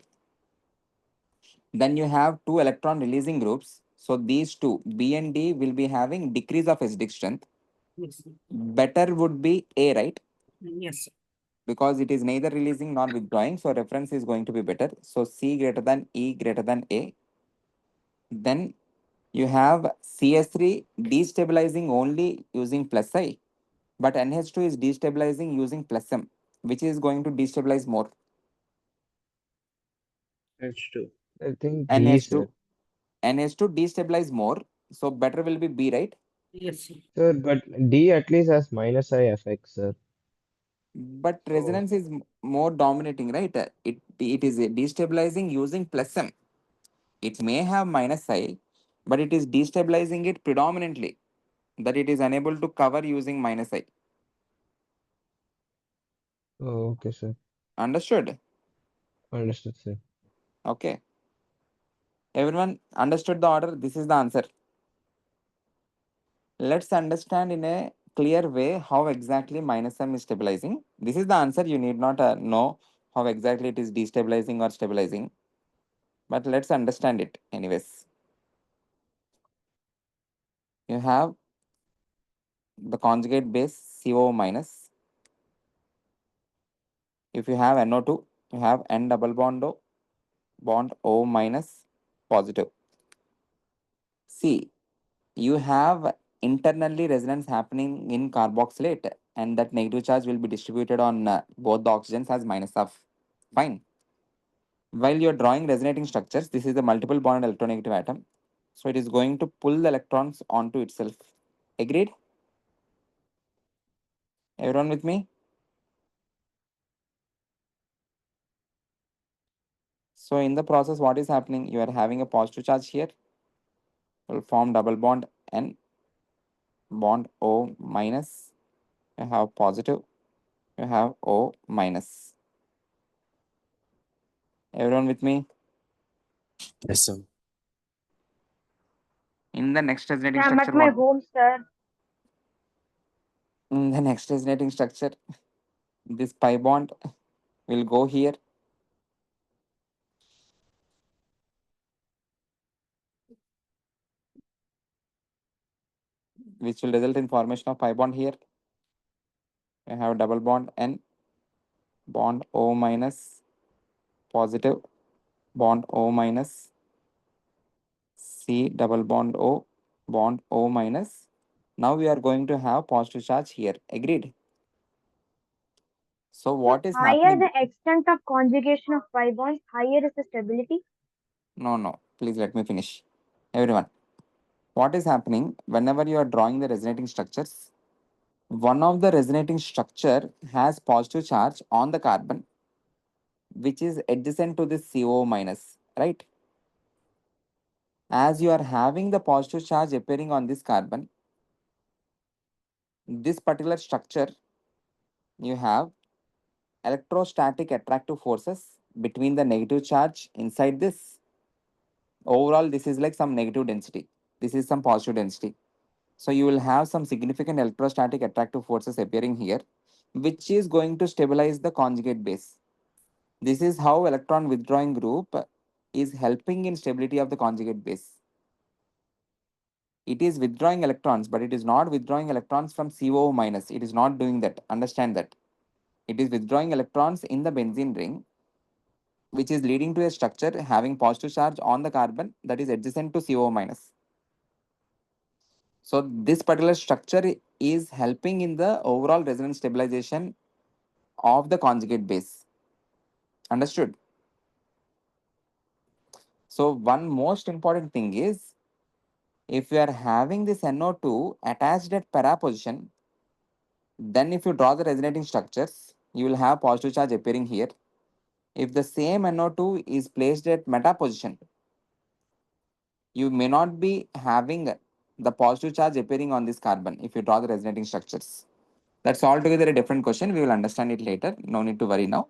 Then you have two electron releasing groups. So these two, B and D, will be having decrease of acidic strength. Yes. Better would be A, right? Yes. Because it is neither releasing nor withdrawing. So reference is going to be better. So C greater than E greater than A. Then you have CS3 destabilizing only using plus I, but NH2 is destabilizing using plus M, which is going to destabilize more. H2. I think D, sir. NH2, NH2 destabilize more. So better will be B, right? Yes. Sir, but D at least has minus I effect, sir. But So, resonance is more dominating, right? It is destabilizing using plus M. It may have minus I, but it is destabilizing it predominantly, that it is unable to cover using minus I. oh, okay, sir. Understood? Understood, sir. Okay. Everyone understood the order? This is the answer. Let's understand in a clear way how exactly minus M is stabilizing. This is the answer. You need not know how exactly it is destabilizing or stabilizing, but let's understand it anyways. You have the conjugate base CO minus. If you have NO2, you have N double bond O minus positive. See, you have internally resonance happening in carboxylate, and that negative charge will be distributed on both the oxygens as minus of. Fine. While you're drawing resonating structures, this is a multiple bond electronegative atom. So it is going to pull the electrons onto itself. Agreed? Everyone with me? So in the process, what is happening? You are having a positive charge here, will form double bond N, bond O minus. You have positive, you have O minus. Everyone with me? Yes, sir. In the next Sir, resonating I'm at structure, my what? home, sir. In the next resonating structure, this pi bond will go here, which will result in formation of pi bond here. You have double bond N, bond O minus, positive, bond O minus, C double bond O minus. Now we are going to have positive charge here. Agreed? So So what is higher happening? the extent of conjugation of pi bonds, higher is the stability. No. Please let me finish. Everyone, what is happening whenever you are drawing the resonating structures? One of the resonating structure has positive charge on the carbon, which is adjacent to this CO minus, right? As you are having the positive charge appearing on this carbon, this particular structure, you have electrostatic attractive forces between the negative charge inside this. Overall, this is like some negative density. This is some positive density. So you will have some significant electrostatic attractive forces appearing here, which is going to stabilize the conjugate base. This is how electron withdrawing group is helping in stability of the conjugate base. It is withdrawing electrons, but it is not withdrawing electrons from CO minus. It is not doing that. Understand that. It is withdrawing electrons in the benzene ring, which is leading to a structure having positive charge on the carbon that is adjacent to CO minus. So this particular structure is helping in the overall resonance stabilization of the conjugate base. Understood? So one most important thing is, if you are having this NO2 attached at para position, then if you draw the resonating structures, you will have positive charge appearing here. If the same NO2 is placed at meta position, you may not be having the positive charge appearing on this carbon if you draw the resonating structures. That's altogether a different question. We will understand it later. No need to worry now.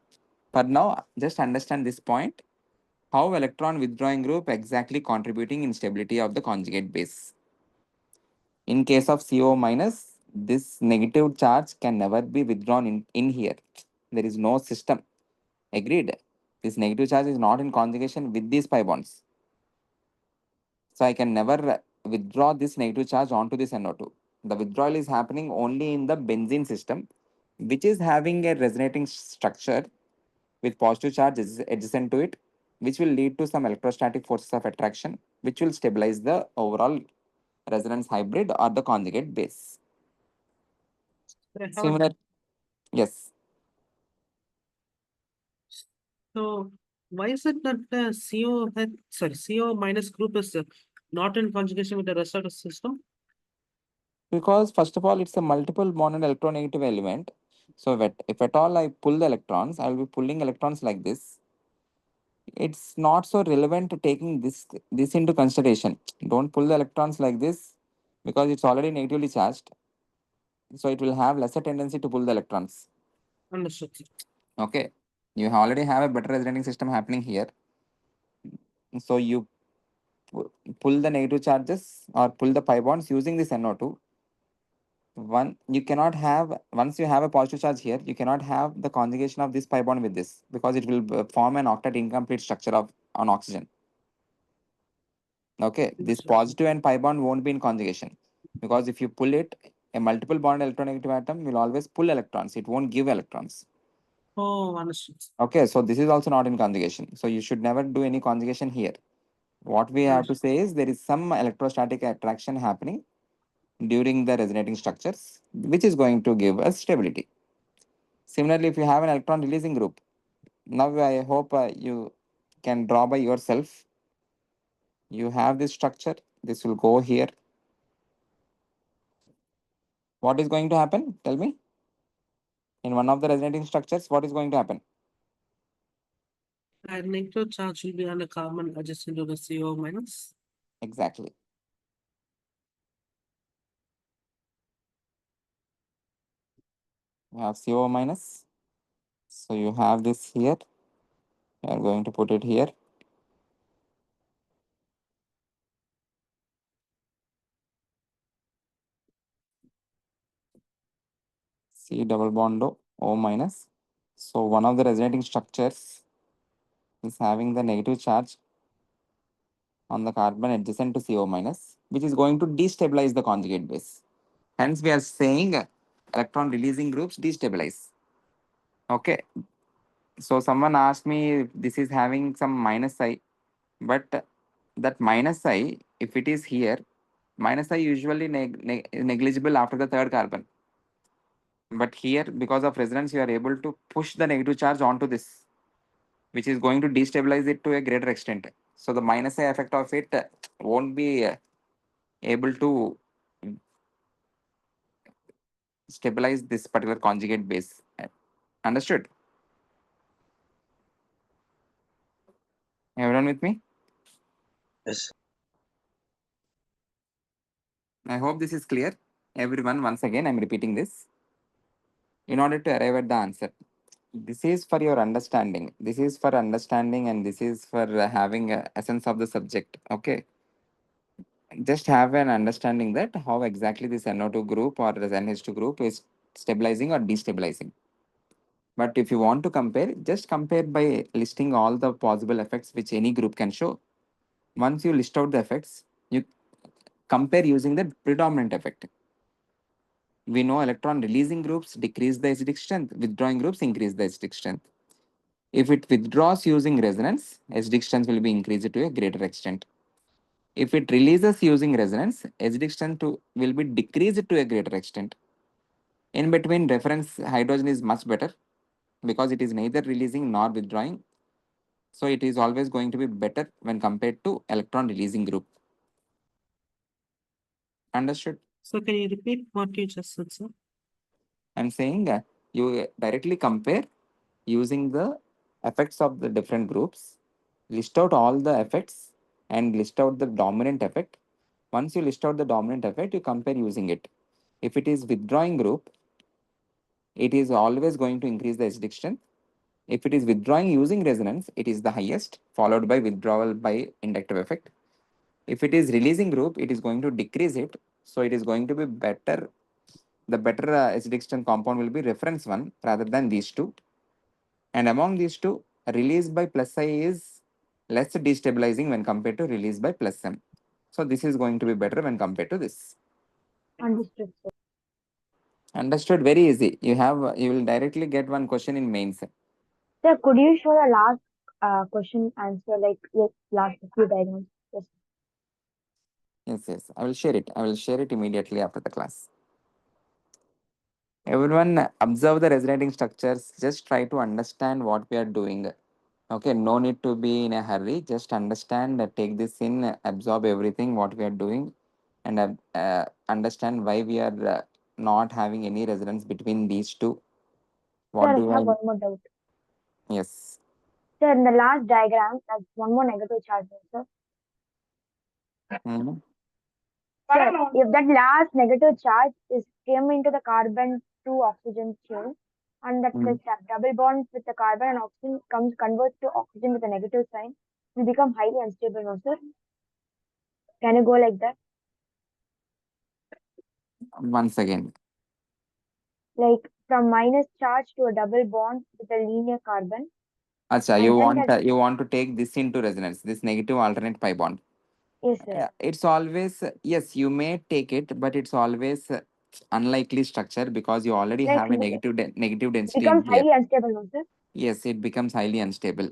For now, just understand this point. How electron withdrawing group exactly contributing in stability of the conjugate base. In case of CO minus, this negative charge can never be withdrawn in here. There is no system. Agreed. This negative charge is not in conjugation with these pi bonds. So I can never withdraw this negative charge onto this NO2. The withdrawal is happening only in the benzene system, which is having a resonating structure with positive charge adjacent to it, which will lead to some electrostatic forces of attraction, which will stabilize the overall resonance hybrid or the conjugate base. I have Similar, yes. So why is it that the CO minus group is not in conjugation with the rest of the system? Because first of all, it's a multiple bonded electronegative element. So if at all I pull the electrons, I will be pulling electrons like this. It's not so relevant to taking this into consideration. Don't pull the electrons like this because it's already negatively charged. So it will have lesser tendency to pull the electrons. Understood. Okay. You already have a better resonating system happening here. So you pull the negative charges or pull the pi bonds using this NO2. You cannot have, once you have a positive charge here, you cannot have the conjugation of this pi bond with this, because it will form an octet incomplete structure of on oxygen. Okay, this Understood. positive and pi bond won't be in conjugation, because if you pull it, a multiple bond electronegative atom will always pull electrons, it won't give electrons. Oh, understood. Okay, so this is also not in conjugation, so you should never do any conjugation here. What we have to say is there is some electrostatic attraction happening during the resonating structures, which is going to give us stability. Similarly, if you have an electron releasing group, now I hope you can draw by yourself. You have this structure, this will go here. What is going to happen? Tell me. In one of the resonating structures, what is going to happen? And negative charge will be on the carbon adjacent to the CO minus. Exactly. You have CO minus. So you have this here. You are going to put it here. C double bond O minus. So one of the resonating structures is having the negative charge on the carbon adjacent to CO minus, which is going to destabilize the conjugate base. Hence, we are saying electron releasing groups destabilize. Okay. So someone asked me if this is having some minus I, but that minus I, if it is here, minus I usually negligible after the third carbon. But here, because of resonance, you are able to push the negative charge onto this, which is going to destabilize it to a greater extent. So the minus I effect of it won't be able to stabilize this particular conjugate base. Understood? Everyone with me? Yes. I hope this is clear. Everyone, once again, I'm repeating this in order to arrive at the answer. This is for your understanding. This is for understanding, and this is for having a essence of the subject. Okay. Just have an understanding that how exactly this NO2 group or this NH2 group is stabilizing or destabilizing. But if you want to compare, just compare by listing all the possible effects which any group can show. Once you list out the effects, you compare using the predominant effect. We know electron releasing groups decrease the acidic strength, withdrawing groups increase the acidic strength. If it withdraws using resonance, acidic strength will be increased to a greater extent. If it releases using resonance, acidic strength will be decreased to a greater extent. In between, reference hydrogen is much better because it is neither releasing nor withdrawing. So it is always going to be better when compared to electron releasing group. Understood? So can you repeat what you just said, sir? I'm saying you directly compare using the effects of the different groups, list out all the effects and list out the dominant effect. Once you list out the dominant effect, you compare using it. If it is withdrawing group, it is always going to increase the acidic strength. If it is withdrawing using resonance, it is the highest, followed by withdrawal by inductive effect. If it is releasing group, it is going to decrease it. So it is going to be better. The better acidic strength compound will be reference one rather than these two. And among these two, release by plus I is less destabilizing when compared to release by plus M. So this is going to be better when compared to this. Understood, sir. Understood? Very easy. You will directly get one question in mains. Sir, could you show the last question answer, like yes, last few diagrams? Yes. Yes. I will share it. I will share it immediately after the class. Everyone observe the resonating structures. Just try to understand what we are doing. Okay, no need to be in a hurry. Just understand, take this in, absorb everything what we are doing, and understand why we are not having any resonance between these two. Sir, What I do have I? one more doubt. Yes. Sir, in the last diagram, there's one more negative charge, sir. Mhm. Sir, if that last negative charge is came into the carbon to oxygen chain, and that Mhm. double bond with the carbon and oxygen converts to oxygen with a negative sign, will become highly unstable, no, sir? Can you go like that? Once again. Like from minus charge to a double bond with a linear carbon, Acha, and then that, you want to take this into resonance, this negative alternate pi bond. yes, sir. It's always yes, you may take it, but it's always unlikely structure because you already Like have a negative density in becomes here. highly unstable, no, sir? Yes, it becomes highly unstable.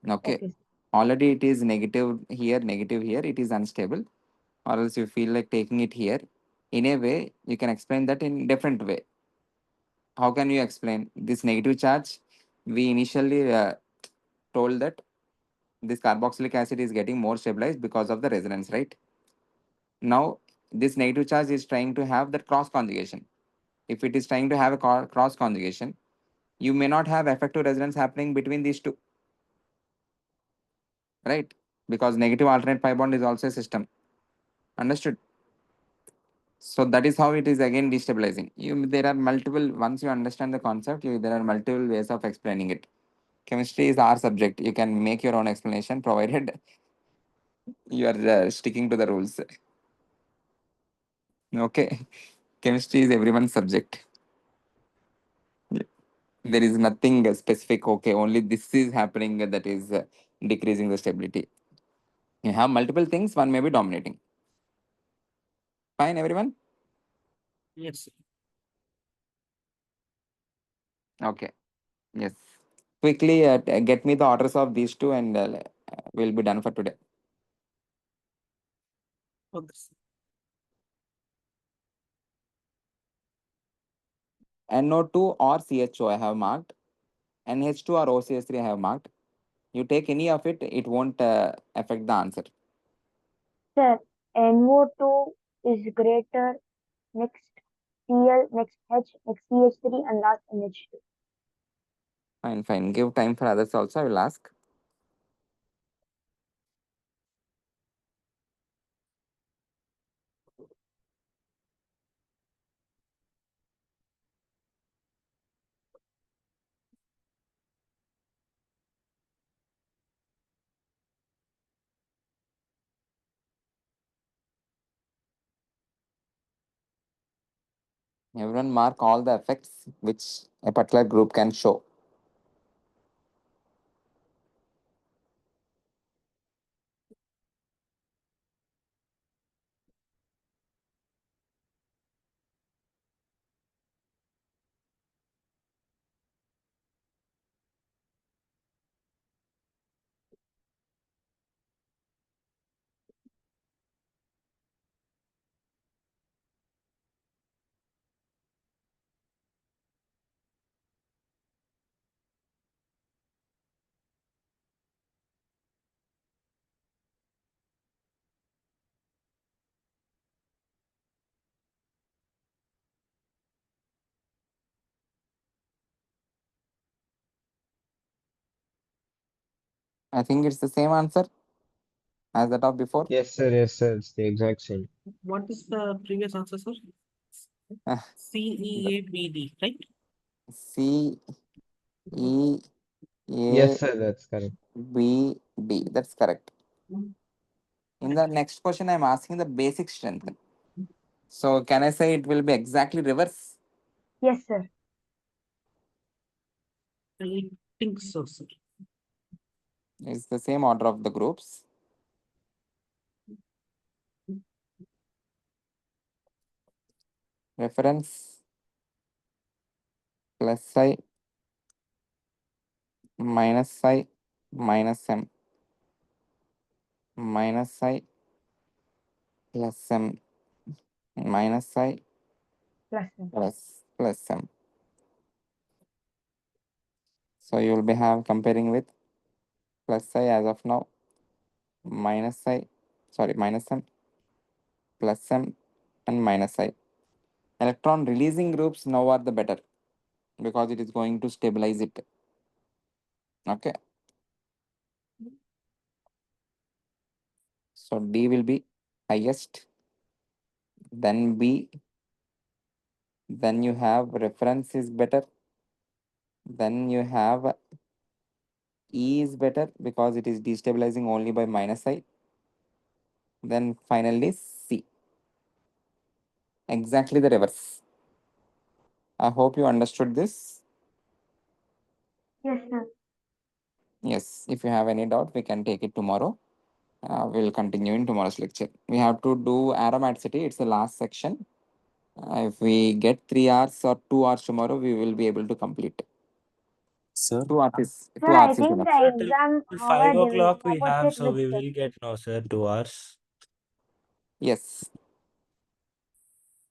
Okay. Okay, sir. Already it is negative here, it is unstable, or else you feel like taking it here. In a way, you can explain that in different way. How can you explain this negative charge? We initially told that this carboxylic acid is getting more stabilized because of the resonance, right? Now, this negative charge is trying to have that cross conjugation. If it is trying to have a cross conjugation, you may not have effective resonance happening between these two, right? Because negative alternate pi bond is also a system. Understood? So that is how it is again destabilizing. There are multiple. Once you understand the concept, there are multiple ways of explaining it. Chemistry is our subject. You can make your own explanation, provided you are sticking to the rules. Okay, chemistry is everyone's subject. There is nothing specific. Okay, only this is happening that is decreasing the stability. You have multiple things. One may be dominating. Fine, everyone. Yes, sir. Okay. Yes. Quickly get me the orders of these two, and we'll be done for today. Okay, sir. NO2 or CHO I have marked. NH2 or OCH3 I have marked. You take any of it, it won't affect the answer. Sir, NO2 is greater, next Cl, next H, next CH3, and last NH2. Fine, fine. Give time for others also. I will ask. Everyone mark all the effects which a particular group can show. I think it's the same answer as that of before. Yes, sir. Yes, sir. It's the exact same. What is the previous answer, sir? Ah, CEABD, right? C E Yes, A sir. That's correct. B D. That's correct. In the next question, I'm asking the basic strength. So can I say it will be exactly reverse? Yes, sir. I think so, sir. It's the same order of the groups. Reference plus I minus I minus M minus I plus M minus I Plus one. plus M. So you will be have comparing with plus I as of now minus I minus M plus M and minus I. Electron releasing groups now are the better because it is going to stabilize it. Okay. So D will be highest, then B, then you have reference is better, then you have E is better because it is destabilizing only by minus I, then finally C. Exactly the reverse. I hope you understood this. Yes, sir. Yes, if you have any doubt, we can take it tomorrow. We'll continue in tomorrow's lecture. We have to do aromaticity, it's the last section. If we get 3 hours or 2 hours tomorrow, we will be able to complete. Sir, 2 hours is, Sir, 2 I hours is think enough. the Till exam, till however, 5 they will o'clock we propose have, it so with we will get no, sir, 2 hours. Yes.